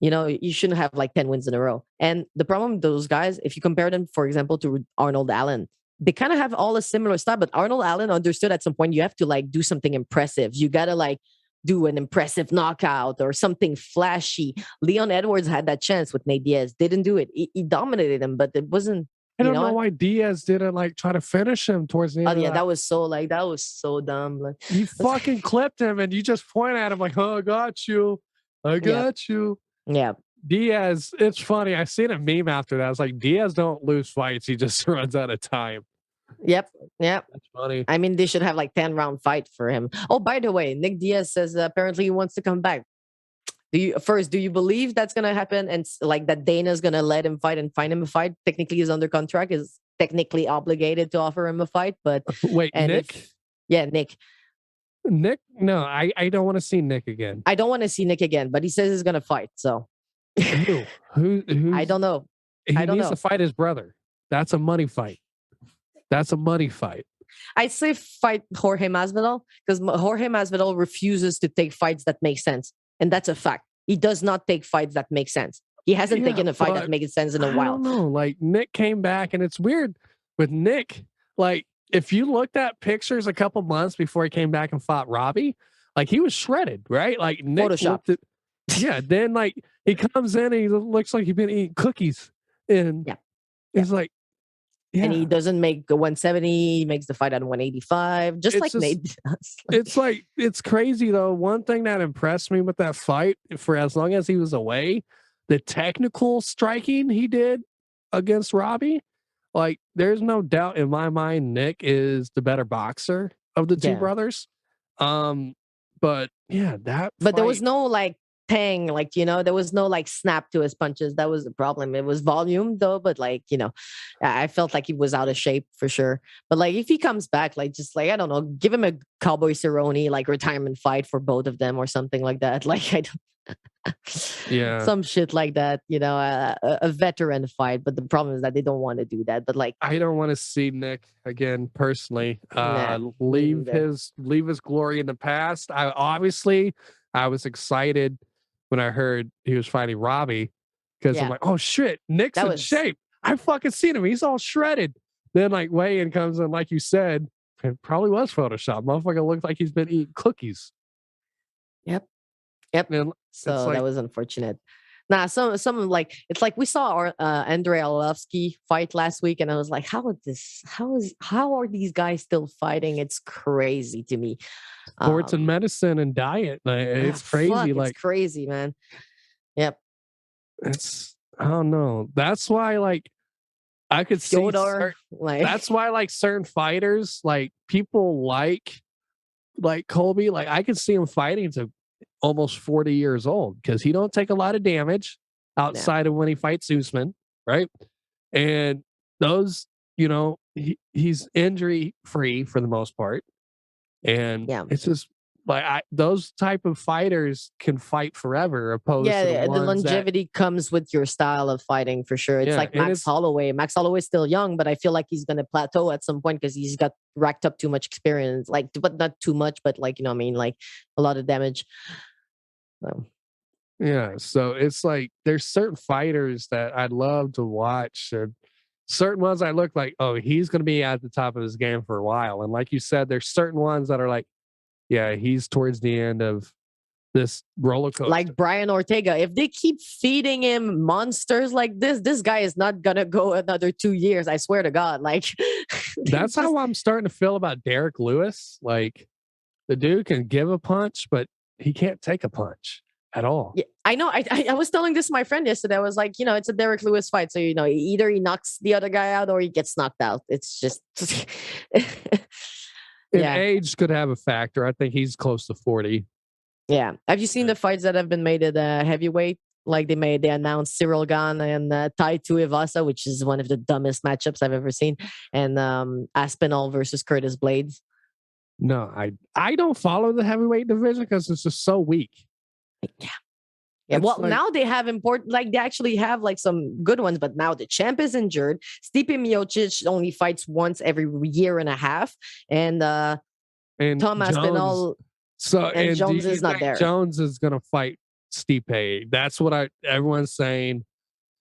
You know, you shouldn't have like 10 wins in a row. And the problem with those guys, if you compare them, for example, to Arnold Allen, they kind of have all a similar style, but Arnold Allen understood at some point you have to like do something impressive. You gotta like do an impressive knockout or something flashy. Leon Edwards had that chance with Nate Diaz. Didn't do it. He dominated him, but it wasn't, I you don't know know what? why Diaz didn't like try to finish him towards the Oh end of yeah, that. that was so dumb. Like You fucking clipped him, and you just point at him like, "Oh, I got you, I yeah, got you." yeah. Diaz, it's funny. I seen a meme after that. It's like Diaz don't lose fights; he just runs out of time. Yep. Yep. That's funny. I mean, they should have like 10-round fight for him. Oh, by the way, Nick Diaz says apparently he wants to come back. Do you believe that's gonna happen? And like that Dana's gonna let him fight and find him a fight? Technically, he's under contract, is technically obligated to offer him a fight. But Wait, and Nick? if yeah, Nick, Nick? No, I don't want to see Nick again. I don't want to see Nick again, but he says he's gonna fight. So Who? I Who's? don't know. I He don't needs to know. fight his brother. That's a money fight. That's a money fight. I say fight Jorge Masvidal because Jorge Masvidal refuses to take fights that make sense, and that's a fact. He does not take fights that make sense. He hasn't Yeah, taken a fight that but makes sense in a I while. don't know. Like Nick came back, and it's weird with Nick. Like if you looked at pictures a couple months before he came back and fought Robbie, like he was shredded, right? Like Nick looked Photoshopped. at, yeah. Then like he comes in and he looks like he's been eating cookies, and Yeah. Yeah. he's like, And he yeah. doesn't make the 170, he makes the fight at 185, just It's like just Nate does. it's like it's crazy though. One thing that impressed me with that fight, for as long as he was away, the technical striking he did against Robbie. Like, there's no doubt in my mind, Nick is the better boxer of the two Yeah. brothers. Um, but yeah, that But there was fight, no like tang, like, there was no like snap to his punches. That was the problem. It was volume though, but like, I felt like he was out of shape for sure. But like, if he comes back, like, just like, I don't know, give him a Cowboy Cerrone, like retirement fight for both of them or something like that. Like, I don't. yeah, Some shit like that, a veteran fight. But the problem is that they don't want to do that. But like, I don't want to see Nick again personally. nah, me neither. Leave his glory in the past. I was excited when I heard he was fighting Robbie because I'm Yeah, like, oh shit, Nick's that in was. shape. I fucking seen him. He's all shredded. Then like weigh-in comes in, like you said, it probably was Photoshop. Motherfucker looks like he's been eating cookies. Yep. Yep. And it's So that like, was unfortunate. Nah, some like it's like we saw our Andrei Arlovsky fight last week, and I was like, how are these guys still fighting? It's crazy to me. sports and medicine and diet. Like, it's crazy. Fuck, it's Like crazy, man. Yep. it's I don't know. That's why like I could see Fyodor, like, that's why like certain fighters, like people like Colby, like I could see him fighting to almost 40 years old because he don't take a lot of damage yeah, outside of when he fights Usman, right? And those, he's injury free for the most part. And yeah. it's just like those type of fighters can fight forever opposed to the Yeah, the ones that, longevity comes with your style of fighting for sure. It's yeah, like and Max it's Holloway. Max Holloway's still young, but I feel like he's gonna plateau at some point because he's got racked up too much experience. Like, but not too much, but like, what I mean, like a lot of damage. So. Yeah, so it's like there's certain fighters that I'd love to watch, and certain ones I look like, oh, he's going to be at the top of his game for a while. And like you said, there's certain ones that are like, yeah, he's towards the end of this roller coaster. Like Brian Ortega, if they keep feeding him monsters like this guy is not gonna go another 2 years. I swear to God. Like, That's just how I'm starting to feel about Derek Lewis. Like the dude can give a punch, but he can't take a punch at all. yeah, I know. I was telling this to my friend yesterday. I was like, it's a Derek Lewis fight, so either he knocks the other guy out or he gets knocked out. It's just, And yeah, age could have a factor. I think he's close to 40. yeah. Have you seen the fights that have been made at heavyweight? Like they announced Cyril Gane and Tai Tuivasa, which is one of the dumbest matchups I've ever seen, and Aspinall versus Curtis Blades. No, I don't follow the heavyweight division because it's just so weak. Yeah. Yeah, It's well, like, now they have important, like they actually have like some good ones, but now the champ is injured. Stipe Miocic only fights once every year and a half, and and Tom Jones. Aspinall So, and and do Jones you is not think there. Jones is going to fight Stipe? That's what everyone's saying.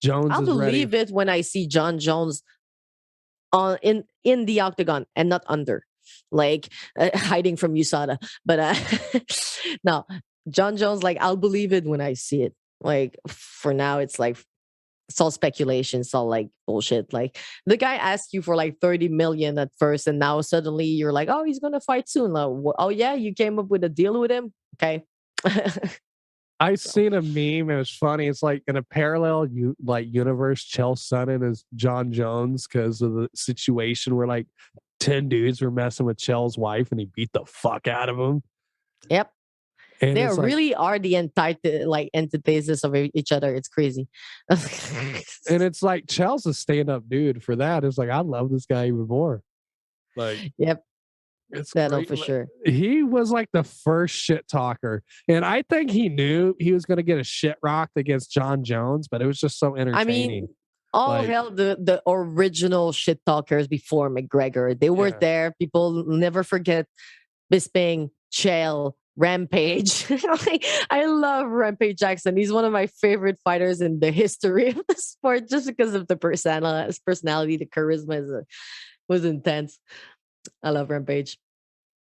Jones I'll is ready. believe it when I see John Jones on in the octagon and not under, like hiding from USADA. But no, John Jones, like I'll believe it when I see it. Like for now, it's like it's all speculation. It's all like bullshit. Like the guy asked you for like 30 million at first, and now suddenly you're like, oh, he's gonna fight soon. Like, oh yeah, you came up with a deal with him. Okay. I So seen a meme. It was funny. It's like in a parallel universe. Chael Sonnen is John Jones because of the situation where like 10 dudes were messing with Chael's wife and he beat the fuck out of him. yep. And They it's like, really are the entire like antithesis of each other. It's crazy. Chael's a stand up dude for that. It's like I love this guy even more. Like Yep. it's Yeah, no, great. for sure. He was like the first shit talker. And I think he knew he was going to get a shit rocked against John Jones, but it was just so I entertaining. mean, all Like, hell the original shit talkers before McGregor. They were yeah, there. People never forget Bisping, Chael, Rampage. Like, I love Rampage Jackson. He's one of my favorite fighters in the history of the sport just because of the personality, the charisma was intense. I love Rampage.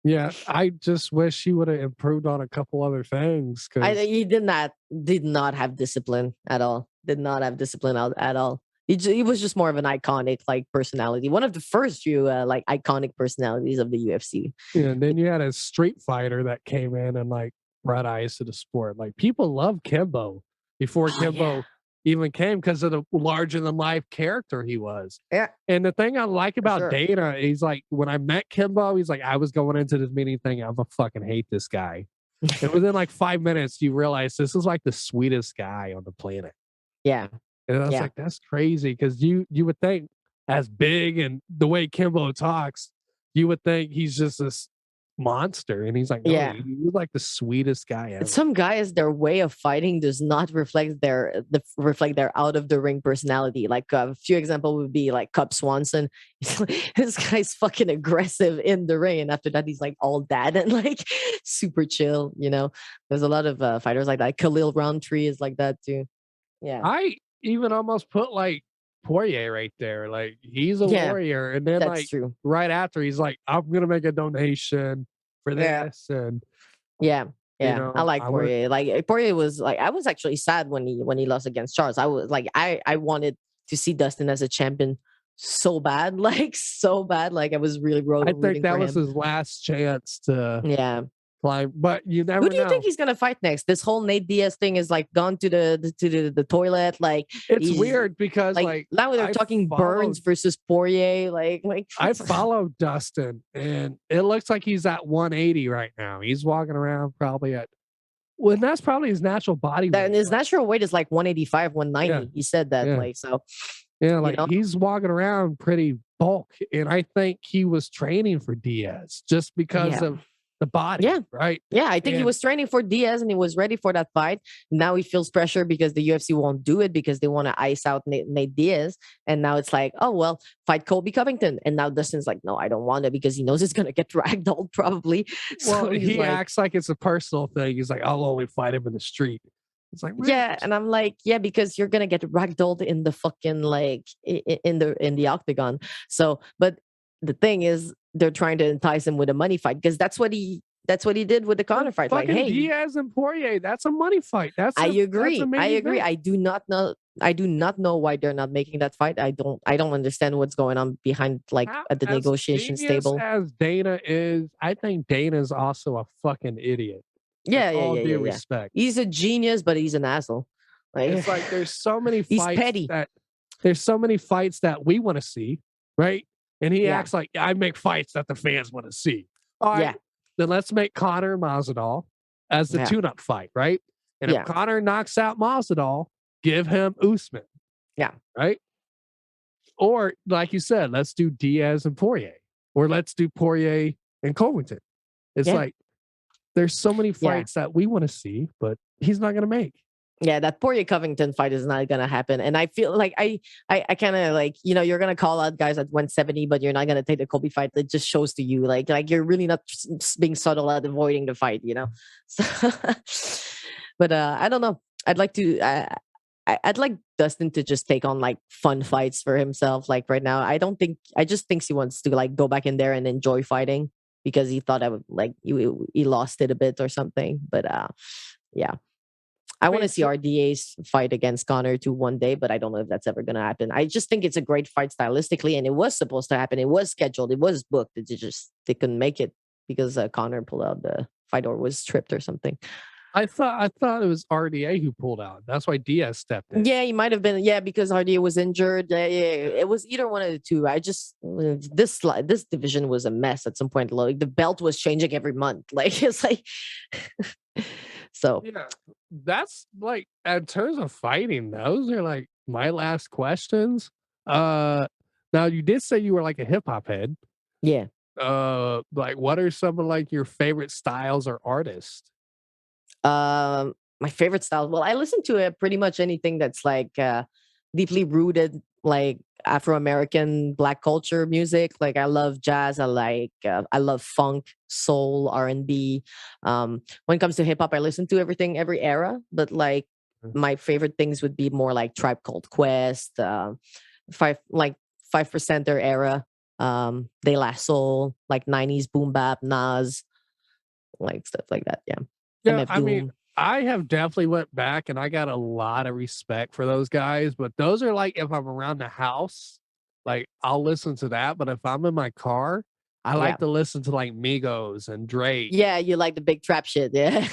yeah. I just wish he would have improved on a couple other things because He did not have discipline at all. Did not have discipline out at all. He was just more of an iconic like personality. One of the first few like iconic personalities of the UFC. and then you had a street fighter that came in and like brought eyes to the sport. Like people love Kimbo before Oh yeah, Kimbo even came because of the larger than life character he was. yeah, And the thing I like for about sure. Dana, he's like, when I met Kimbo, he's like, I was going into this meeting thinking, I'm gonna fucking hate this guy. And within like 5 minutes, you realize this is like the sweetest guy on the planet. Yeah, And I was yeah, like, that's crazy. Cause you would think as big and the way Kimbo talks, you would think he's just this monster. And he's like, no, yeah. you're like the sweetest guy ever. Some guys, their way of fighting does not reflect their out of the ring personality. Like a few example would be like Cub Swanson. This guy's fucking aggressive in the ring, and after that, he's like all dad and like super chill. There's a lot of fighters like that. Khalil Roundtree is like that too. Yeah, I even almost put like Poirier right there. Like he's a yeah, warrior. And then that's like true. right after he's like, I'm gonna make a donation for Yeah, this. And yeah, yeah. I like I would Poirier. Like Poirier was like, I was actually sad when he lost against Charles. I was like, I wanted to see Dustin as a champion so bad, like so bad. Like I was really I think rooting that for was him. his last chance to Yeah. climb, but you Who never do you think know. he's gonna fight next? This whole Nate Diaz thing is like gone to the toilet. Like It's he's weird because like like now they're I talking Burns followed versus Poirier. Like I follow Dustin and it looks like he's at 180 right now. He's walking around probably at well, and that's probably his natural body that, and weight. his Like, natural weight is like 185, yeah, 190. He said that. yeah. Like so, Yeah, you like know, he's walking around pretty bulk. And I think he was training for Diaz just because yeah. of the body, Yeah. right? Yeah, I think he And was training for Diaz and he was ready for that fight. Now he feels pressure because the UFC won't do it because they want to ice out Nate Diaz. And now it's like, oh, well, fight Colby Covington. And now Dustin's like, no, I don't want it because he knows it's going to get ragdolled probably. well, So he's he like, acts like it's a personal thing. He's like, I'll only fight him in the street. It's like, man, Yeah, and I'm like, yeah, because you're gonna get ragdolled in the fucking like in the octagon. So, but the thing is, they're trying to entice him with a money fight because that's what he did with the with Connor fight. Like, fucking hey, Diaz and Poirier, that's a money fight. I That's a agree, I main agree. event. I do not know. I do not know why they're not making that fight. I don't understand what's going on behind like How at the as negotiations genius table. as Dana is, I think Dana's also a fucking idiot. With Yeah, yeah, all yeah, yeah, due yeah. respect. He's a genius, but he's an asshole. Like, It's like he's petty. there's so many fights that we want to see, right? And he Yeah, acts like I make fights that the fans want to see. All right, yeah, then let's make Connor Masvidal as the yeah, tune-up fight, right? And if yeah, Connor knocks out Masvidal, give him Usman, yeah, right? Or like you said, let's do Diaz and Poirier, or let's do Poirier and Covington. It's yeah, like there's so many yeah. fights that we want to see, but he's not going to make. Yeah, that Poirier Covington fight is not gonna happen, and I feel like I kind of like you're gonna call out guys at 170, but you're not gonna take the Kobe fight. That just shows to you like you're really not being subtle at avoiding the fight, you know. So, but I don't know. I'd like to. I'd like Dustin to just take on like fun fights for himself. Like right now, I don't think I just thinks he wants to like go back in there and enjoy fighting because he thought I would like he lost it a bit or something. But yeah. I I want to mean, see RDA's fight against Connor too one day, but I don't know if that's ever going to happen. I just think it's a great fight stylistically, and it was supposed to happen. It was scheduled. It was booked. It just they couldn't make it because Connor pulled out the fight or was tripped or something. I thought it was RDA who pulled out. That's why Diaz stepped in. Yeah, he might have been. Yeah, because RDA was injured. Yeah, it was either one of the two. I just this division was a mess at some point. Like the belt was changing every month. Like it's like so. Yeah, that's like in terms of fighting. Those are like my last questions. Uh, Now you did say you were like a hip hop head. Yeah. Like what are some of like your favorite styles or artists? My favorite style. Well, I listen to pretty much anything that's like deeply rooted, like Afro American Black culture music. Like I love jazz. I love funk, soul, R&B. When it comes to hip hop, I listen to everything, every era. But like Mm. my favorite things would be more like Tribe Called Quest, five like 5%er era, De La Soul, like 90s boom bap, Nas, like stuff like that. Yeah. Yeah, MF I mean, Doom. I have definitely went back and I got a lot of respect for those guys, but those are like if I'm around the house, like I'll listen to that. But if I'm in my car, I Yeah. like to listen to like Migos and Drake. Yeah, you like the big trap shit. Yeah.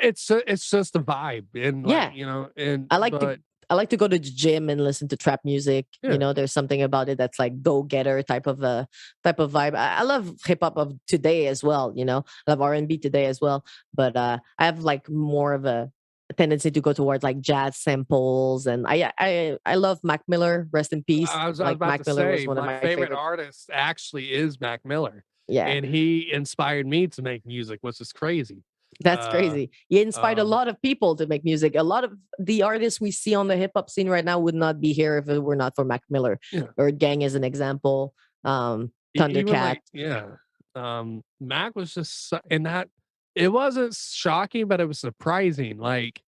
It's just a vibe and like Yeah. you know and I like to but I like to go to the gym and listen to trap music. You yeah, know, there's something about it that's like go getter type of vibe. I love hip hop of today as well. You know, I love R&B today as well. But I have like more of a tendency to go towards like jazz samples, and I love Mac Miller. Rest in peace. I was Like about to Mac Miller was say one of my my favorite favorite. artist actually is Mac Miller, Yeah, and he inspired me to make music, which is crazy. that's Uh, crazy. He inspired a um, lot of people to make music. A lot of the artists we see on the hip hop scene right now would not be here if it were not for Mac Miller yeah. or Gang as an example. Even Thundercat. like yeah, Mac was just and that it wasn't shocking, but it was surprising. Like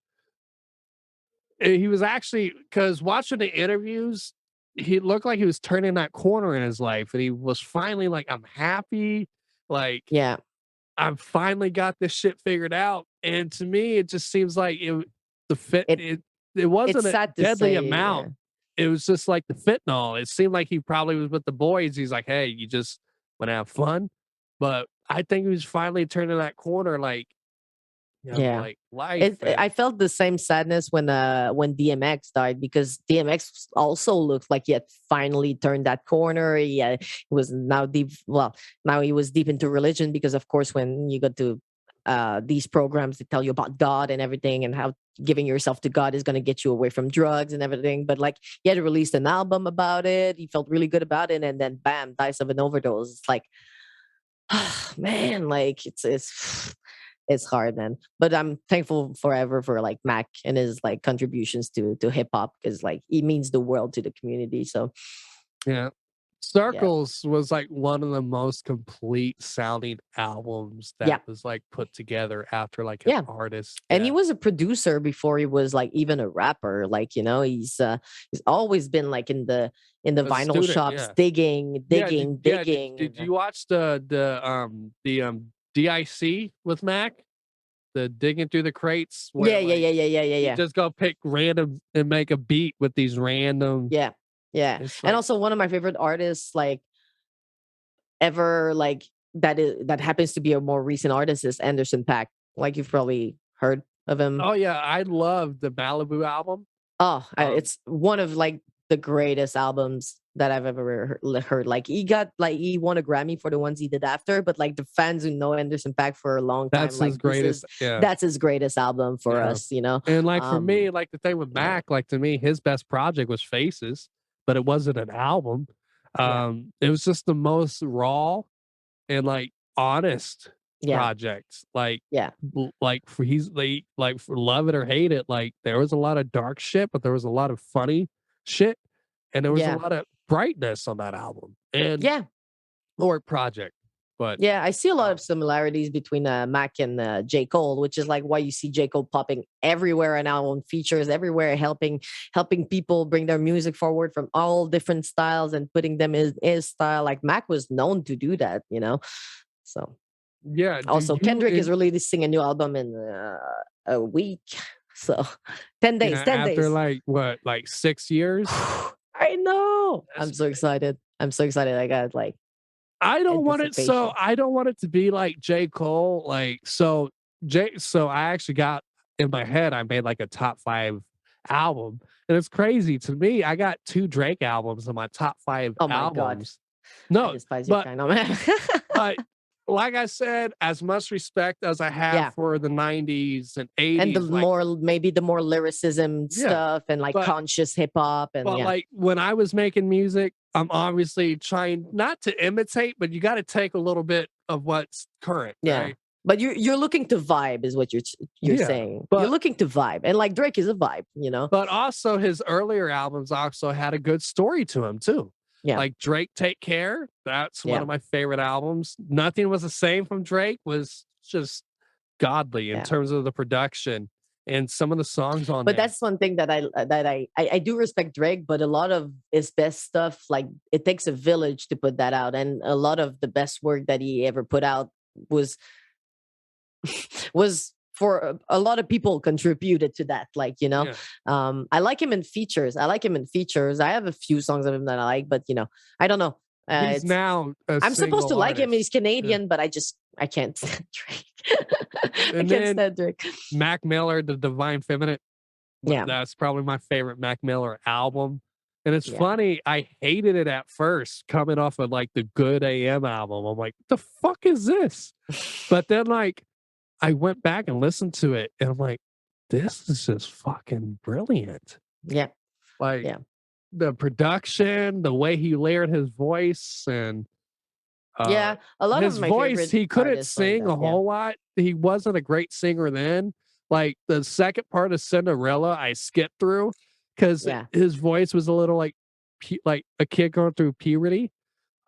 he was actually because watching the interviews, he looked like he was turning that corner in his life, and he was finally like, "I'm happy." Like Yeah. I've finally got this shit figured out. And to me, it just seems like the fit It it it's wasn't a sad to deadly say. amount. Yeah. It was just like the fentanyl. It seemed like he probably was with the boys. He's like, hey, you just want to have fun. But I think he was finally turning that corner, like, Yeah. like life. I And felt the same sadness when DMX died because DMX also looked like he had finally turned that corner. He was now deep. Well, now he was deep into religion because, of course, when you go to these programs, they tell you about God and everything and how giving yourself to God is going to get you away from drugs and everything. But like he had released an album about it. He felt really good about it, and then bam, dies of an overdose. It's like man, like it's hard, man. But I'm thankful forever for like Mac and his like contributions to hip hop because like he means the world to the community. So yeah, Yeah. Circles was like one of the most complete sounding albums Yeah. that was like put together after like an Yeah. artist's And he death. was a producer before he was like even a rapper. Like, he's always been like in the A vinyl student, shops yeah. digging, Yeah, digging, did digging. did And you watch the DIC with Mac? The digging through the crates where, yeah, yeah, like, yeah, yeah, yeah, yeah, you yeah. just go pick random and make a beat with these random Yeah. Yeah. it's And like also one of my favorite artists, like ever, like that happens to be a more recent artist is Anderson Paak. Like you've probably heard of him. oh, yeah, I love the Malibu album. Oh, Um, it's one of like the greatest albums that I've ever heard. Like he won a Grammy for the ones he did after, but like the fans who know Anderson Paak for a long time, that's his like this is greatest yeah, that's his greatest album for yeah. us, you know. And, like, for Um, me, like, the thing with yeah, Mac, like, to me, his best project was Faces, but it wasn't an album. yeah, It was just the most raw and, like, honest yeah, project. Like yeah, like, for he's like, for love it or hate it, like, there was a lot of dark shit, but there was a lot of funny shit, and there was a yeah, lot of brightness on that album and yeah. or project, but, Yeah, I see a lot um of similarities between Mac and J. Cole, which is like why you see J. Cole popping everywhere and now on features everywhere, helping people bring their music forward from all different styles and putting them in his style. Like Mac was known to do that, you know. So yeah, do also you Kendrick is in releasing a new album in a week. So 10 days, yeah, 10 after, days. like, what, like, 6 years? I know. I'm That's so crazy. excited. I'm so excited. I got like anticipation. I don't want it to be like J. Cole, like, so I actually got in my head, I made, like, a top 5 album, and it's crazy to me, I got 2 Drake albums in my top 5 Oh my god. albums. I No, despise you but kind of man. but, like I said, as much respect as I have Yeah. for the '90s and And the '80s, like more maybe the more lyricism yeah, stuff and like but conscious hip hop and yeah. like, when I was making music, I'm obviously trying not to imitate, but you gotta take a little bit of what's current, Yeah. right? But you're looking to vibe is what you're Yeah, saying. You're but looking to vibe. And like Drake is a vibe, you know? also his earlier albums also had a good story to him too. Yeah. Like Drake Take Care, that's one Yeah. of my favorite albums. Nothing Was the Same from Drake was just godly in Yeah. terms of the production and some of the songs on But there. that's one thing that I do respect Drake, but a lot of his best stuff, like it takes a village to put that out. And a lot of the best work that he ever put out was was for a lot of people contributed to that, like, Yeah. I like him in features. I like him in features. I have a few songs of him that I like, but I don't know. He's It's now a I'm supposed to single like him. artist. He's Yeah. Canadian, but I can't stand Drake. I And can't then stand Drake. Mac Miller, The Divine Feminine, Yeah, that's probably my favorite Mac Miller album. And it's yeah. funny, I hated it at first coming off of like the Good AM album. I'm like, "The fuck is this?" But then, like, I went back and listened to it and I'm like, "This is just fucking brilliant." Yeah, Like, yeah, the production, the way he layered his voice and, uh, yeah. A lot of his my voice, favorite he couldn't artists like sing that. a Yeah, whole lot. He wasn't a great singer then. Like, the second part of Cinderella, I skipped through because yeah, his voice was a little like a kid going through puberty,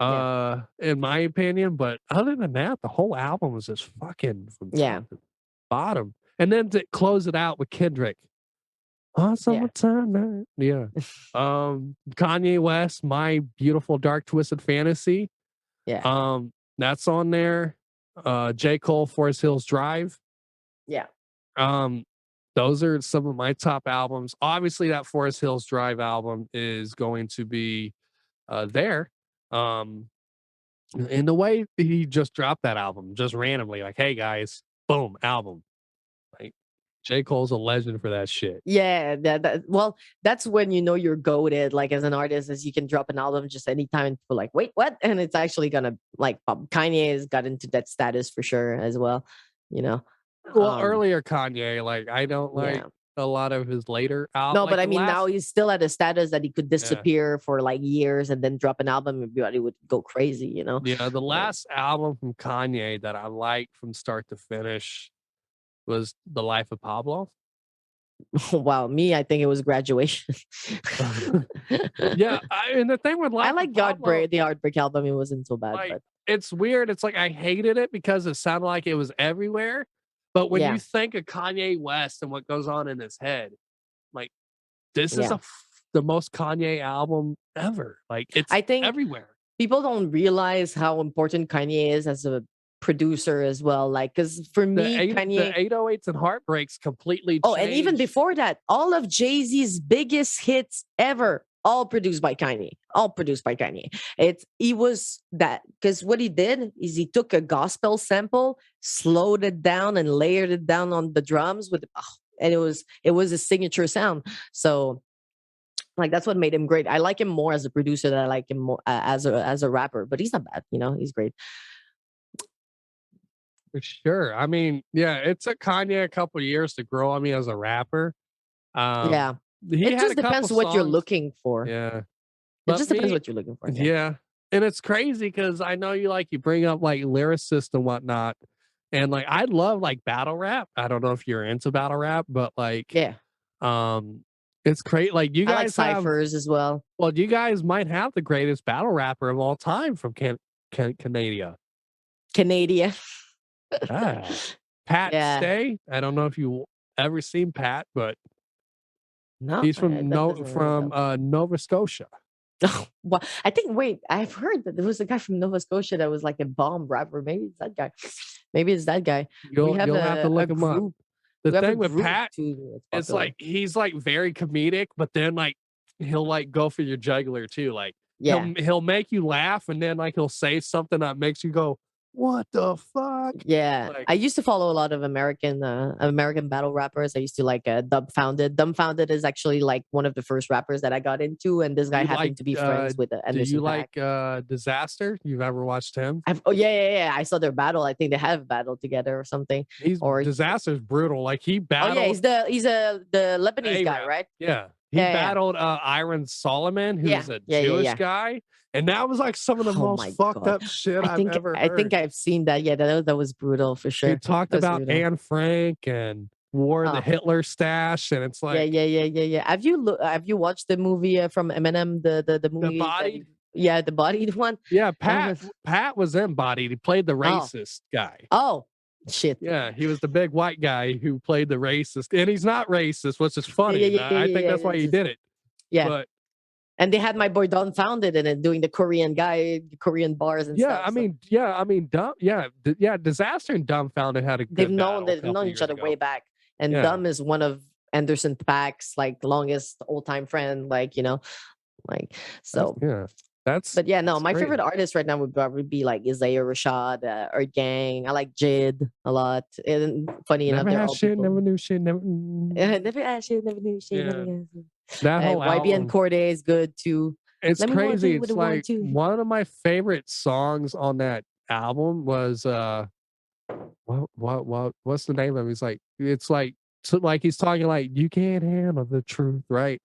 yeah, in my opinion, but other than that, the whole album was just fucking from yeah, top to bottom. And then to close it out with Kendrick, "On yeah, Summertime Night." Yeah. Kanye West, My Beautiful Dark Twisted Fantasy. yeah, That's on there. J. Cole, Forest Hills Drive. yeah, Um, those are some of my top albums. Obviously, that Forest Hills Drive album is going to be there. Um, in the way he just dropped that album, just randomly, like, "Hey guys, boom, album." Like J. Cole's a legend for that shit. yeah. Well, that's when you know you're goaded, like as an artist, as you can drop an album just anytime and people like, wait, what? And it's actually gonna like pop. Kanye has got into that status for sure as well. You know, Well, um, earlier Kanye, like, I don't like yeah. a lot of his later out No, but like I the mean, now last he's still at a status that he could yeah. disappear for like years and then drop an album. Everybody would go crazy, Yeah, the Uh, last album from Kanye that I liked from start to finish was The Life of Pablo. Wow, me, I think it was graduation. Yeah, and the thing with I Life of like Pablo, The Heartbreak album. It wasn't so bad, like, but it's weird. It's like I hated it because it sounded like it was everywhere. But when you yeah, think of Kanye West and what goes on in his head, like this is yeah. the most Kanye album ever. Like it's I think everywhere. people don't realize how important Kanye is as a producer as well. Like, because for me, The Kanye. 808s and Heartbreaks completely Oh, and even changed. before that, all of Jay Z's biggest hits ever, all produced by Kanye. All produced by Kanye. He was that because what he did is he took a gospel sample, slowed it down, and layered it down on the drums with, and it was a signature sound. So like that's what made him great. I like him more as a producer than I like him more as a rapper. But he's not bad, he's great. For sure. I mean, yeah, it took Kanye a couple years to grow on me as a rapper. Um, Yeah, he it had just a couple depends what you're songs. looking for. Yeah. It But just depends me, what you're looking for. Yeah, yeah. And it's crazy because I know you bring up like lyricists and whatnot. And like I love like battle rap. I don't know if you're into battle rap, but like yeah. um it's great. Like you I like guys have ciphers as well. well, you guys might have the greatest battle rapper of all time from Canada. Canadian. Ah. Pat Yeah. Stay. I don't know if you ever seen Pat, but No, he's from that doesn't ring a bell. Nova Scotia. Oh, well, I think. Wait, I've heard that there was a guy from Nova Scotia that was like a bomb rapper. Maybe it's that guy. Maybe it's that guy. We have You'll have to a look him up. group. The We have a thing with group Pat, too that's it's popular. like he's like very comedic, but then like he'll like go for your jugular too. Like Yeah. he'll make you laugh, and then like he'll say something that makes you go, "What the fuck?" Yeah, Like I used to follow a lot of American battle rappers. I used to like Dumbfounded. Dumbfounded is actually like one of the first rappers that I got into, and this guy you like happened to be friends with do you Anderson Paak. like Disaster? You've ever watched him? Oh yeah, yeah, yeah. I saw their battle. I think they have battled together or something. He's Or Disaster's brutal. Like he oh yeah, battled he's the Lebanese guy, Arab. right? Yeah. He Yeah, yeah, yeah, battled Iron Solomon, yeah, who's a yeah, yeah, Jewish yeah. guy. And that was like some of the Oh most my fucked god, up shit I I've think ever I think heard. I've seen that. Yeah, that was brutal for He sure. talked That was about brutal. Anne Frank and wore the Oh Hitler stash, and it's yeah, like yeah, yeah, yeah, yeah. Have you watched the movie from Eminem, the the movie that body. yeah, the bodied one? Yeah, That was Pat was embodied. He played the oh, racist guy. oh, shit. Yeah, he was the big white guy who played the racist, and he's not racist, which is Yeah, funny, yeah, and yeah, yeah, I think yeah, that's yeah. why he did it. Yeah. But And they had my boy Dumbfounded in it doing the Korean guy, Korean bars and stuff. So Disaster and Dumbfounded had a they've good known battle a they've couple known each years other way ago. back. And Yeah, Dumb is one of Anderson Paak's like longest old time friend, like that's so. yeah, But yeah, no, that's my great. favorite artist right now would probably be like Isaiah Rashad or Gang. I like Jid a lot. And funny enough, Never they're had all shit, people. never knew shit, never. Never asked you, never knew shit, never Yeah, knew. that whole YBN album. Corday is good too. It's Let me want crazy. to with It's a one like two. one of my favorite songs on that album was what's the name of it? It's like like he's talking like you can't handle the truth, right?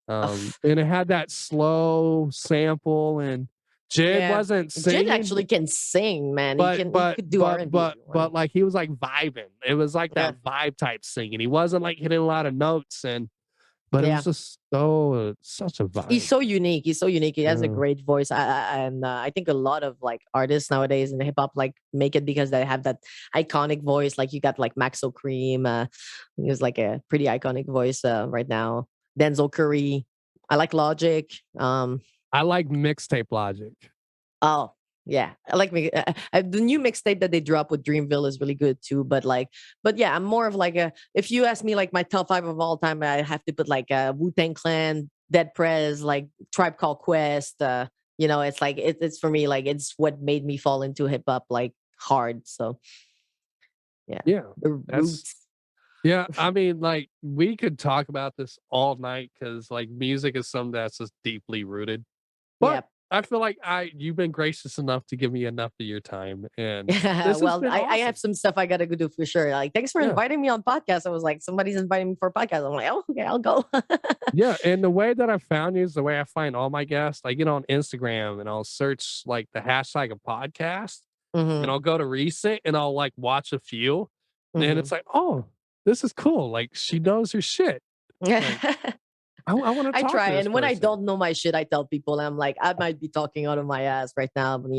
And it had that slow sample and Jid Yeah, wasn't Jid singing, actually can sing, man. He but can he but could do R but and B if but you want. but like he was like vibing. It was like Yeah, that vibe type singing. He wasn't like hitting a lot of notes and but it was yeah. just so such a He's vibe. so unique. He's so unique. He has a Yeah. great voice. And I think a lot of like artists nowadays in hip hop like make it because they have that iconic voice. Like you got like Maxo Cream. He has like a pretty iconic voice right now. Denzel Curry. I like Logic. I like mixtape logic. Oh, yeah. I like me. The new mixtape that they drop with Dreamville is really good too. But yeah, I'm more of like a. If you ask me like my top five of all time, I have to put like Wu Tang Clan, Dead Prez, like Tribe Called Quest. It's like it's for me like it's what made me fall into hip hop like hard. So yeah, Yeah. the That's roots. yeah, I mean, like, we could talk about this all night because, like, music is something that's just deeply rooted. But Yeah. I feel like you've been gracious enough to give me enough of your time, and Yeah, this has well, been I have awesome. some stuff I gotta go do for sure. Like, thanks for Yeah. inviting me on podcast. I was like, somebody's inviting me for a podcast. I'm like, oh, okay, I'll go. Yeah, and the way that I found you is the way I find all my guests. I get on Instagram and I'll search, like, the hashtag of podcast, and hmm I'll go to recent and I'll, like, watch a few, and hmm it's like, "Oh." this is cool. Like she knows her shit. Like I want to I talk try, to this and when I person. don't know my shit, I tell people. I'm like, I might be talking out of my ass right now, but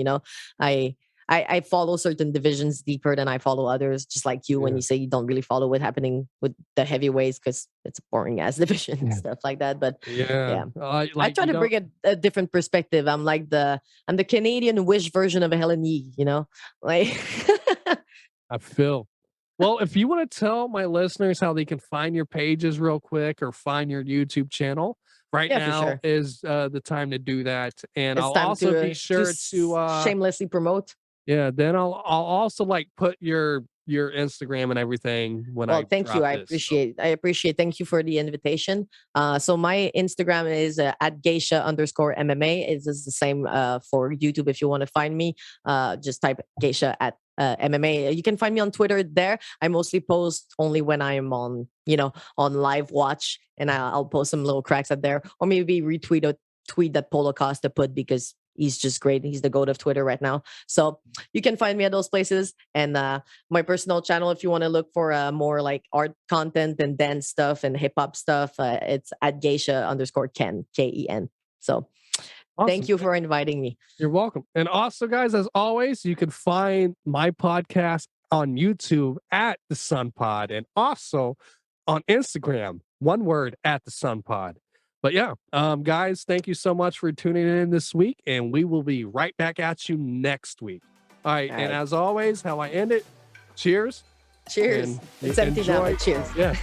I I follow certain divisions deeper than I follow others. Just like you, when Yeah. you say you don't really follow what's happening with the heavyweights because it's a boring ass division and Yeah. stuff like that. But Yeah. yeah, I Like try you to don't bring a different perspective. I'm the Canadian Wish version of Helen Yee. Like I feel. Well, if you want to tell my listeners how they can find your pages real quick or find your YouTube channel, right yeah, for now sure. is the time to do that. And It's I'll time also to be sure to shamelessly promote. yeah, then I'll also like put your Instagram and everything when Well, I thank you. drop I this. So appreciate. I appreciate. Thank you for the invitation. So my Instagram is at Geisha_MMA. It is the same for YouTube. If you want to find me, just type Geisha at MMA. You can find me on Twitter there. I mostly post only when I'm on live watch, and I'll post some little cracks out there, or maybe retweet a tweet that Polo Costa put because he's just great. He's the goat of Twitter right now. So you can find me at those places, and my personal channel if you want to look for more like art content and dance stuff and hip hop stuff. It's at Geisha_Ken Ken. So thank awesome. you for inviting me. You're welcome. And also, guys, as always, you can find my podcast on YouTube at the Sun Pod and also on Instagram, one word at the Sun Pod. But yeah, guys, thank you so much for tuning in this week, and we will be right back at you next week. All right, All and right. as always, how I end it, cheers Cheers. and It's empty now, enjoy. but cheers. Yeah,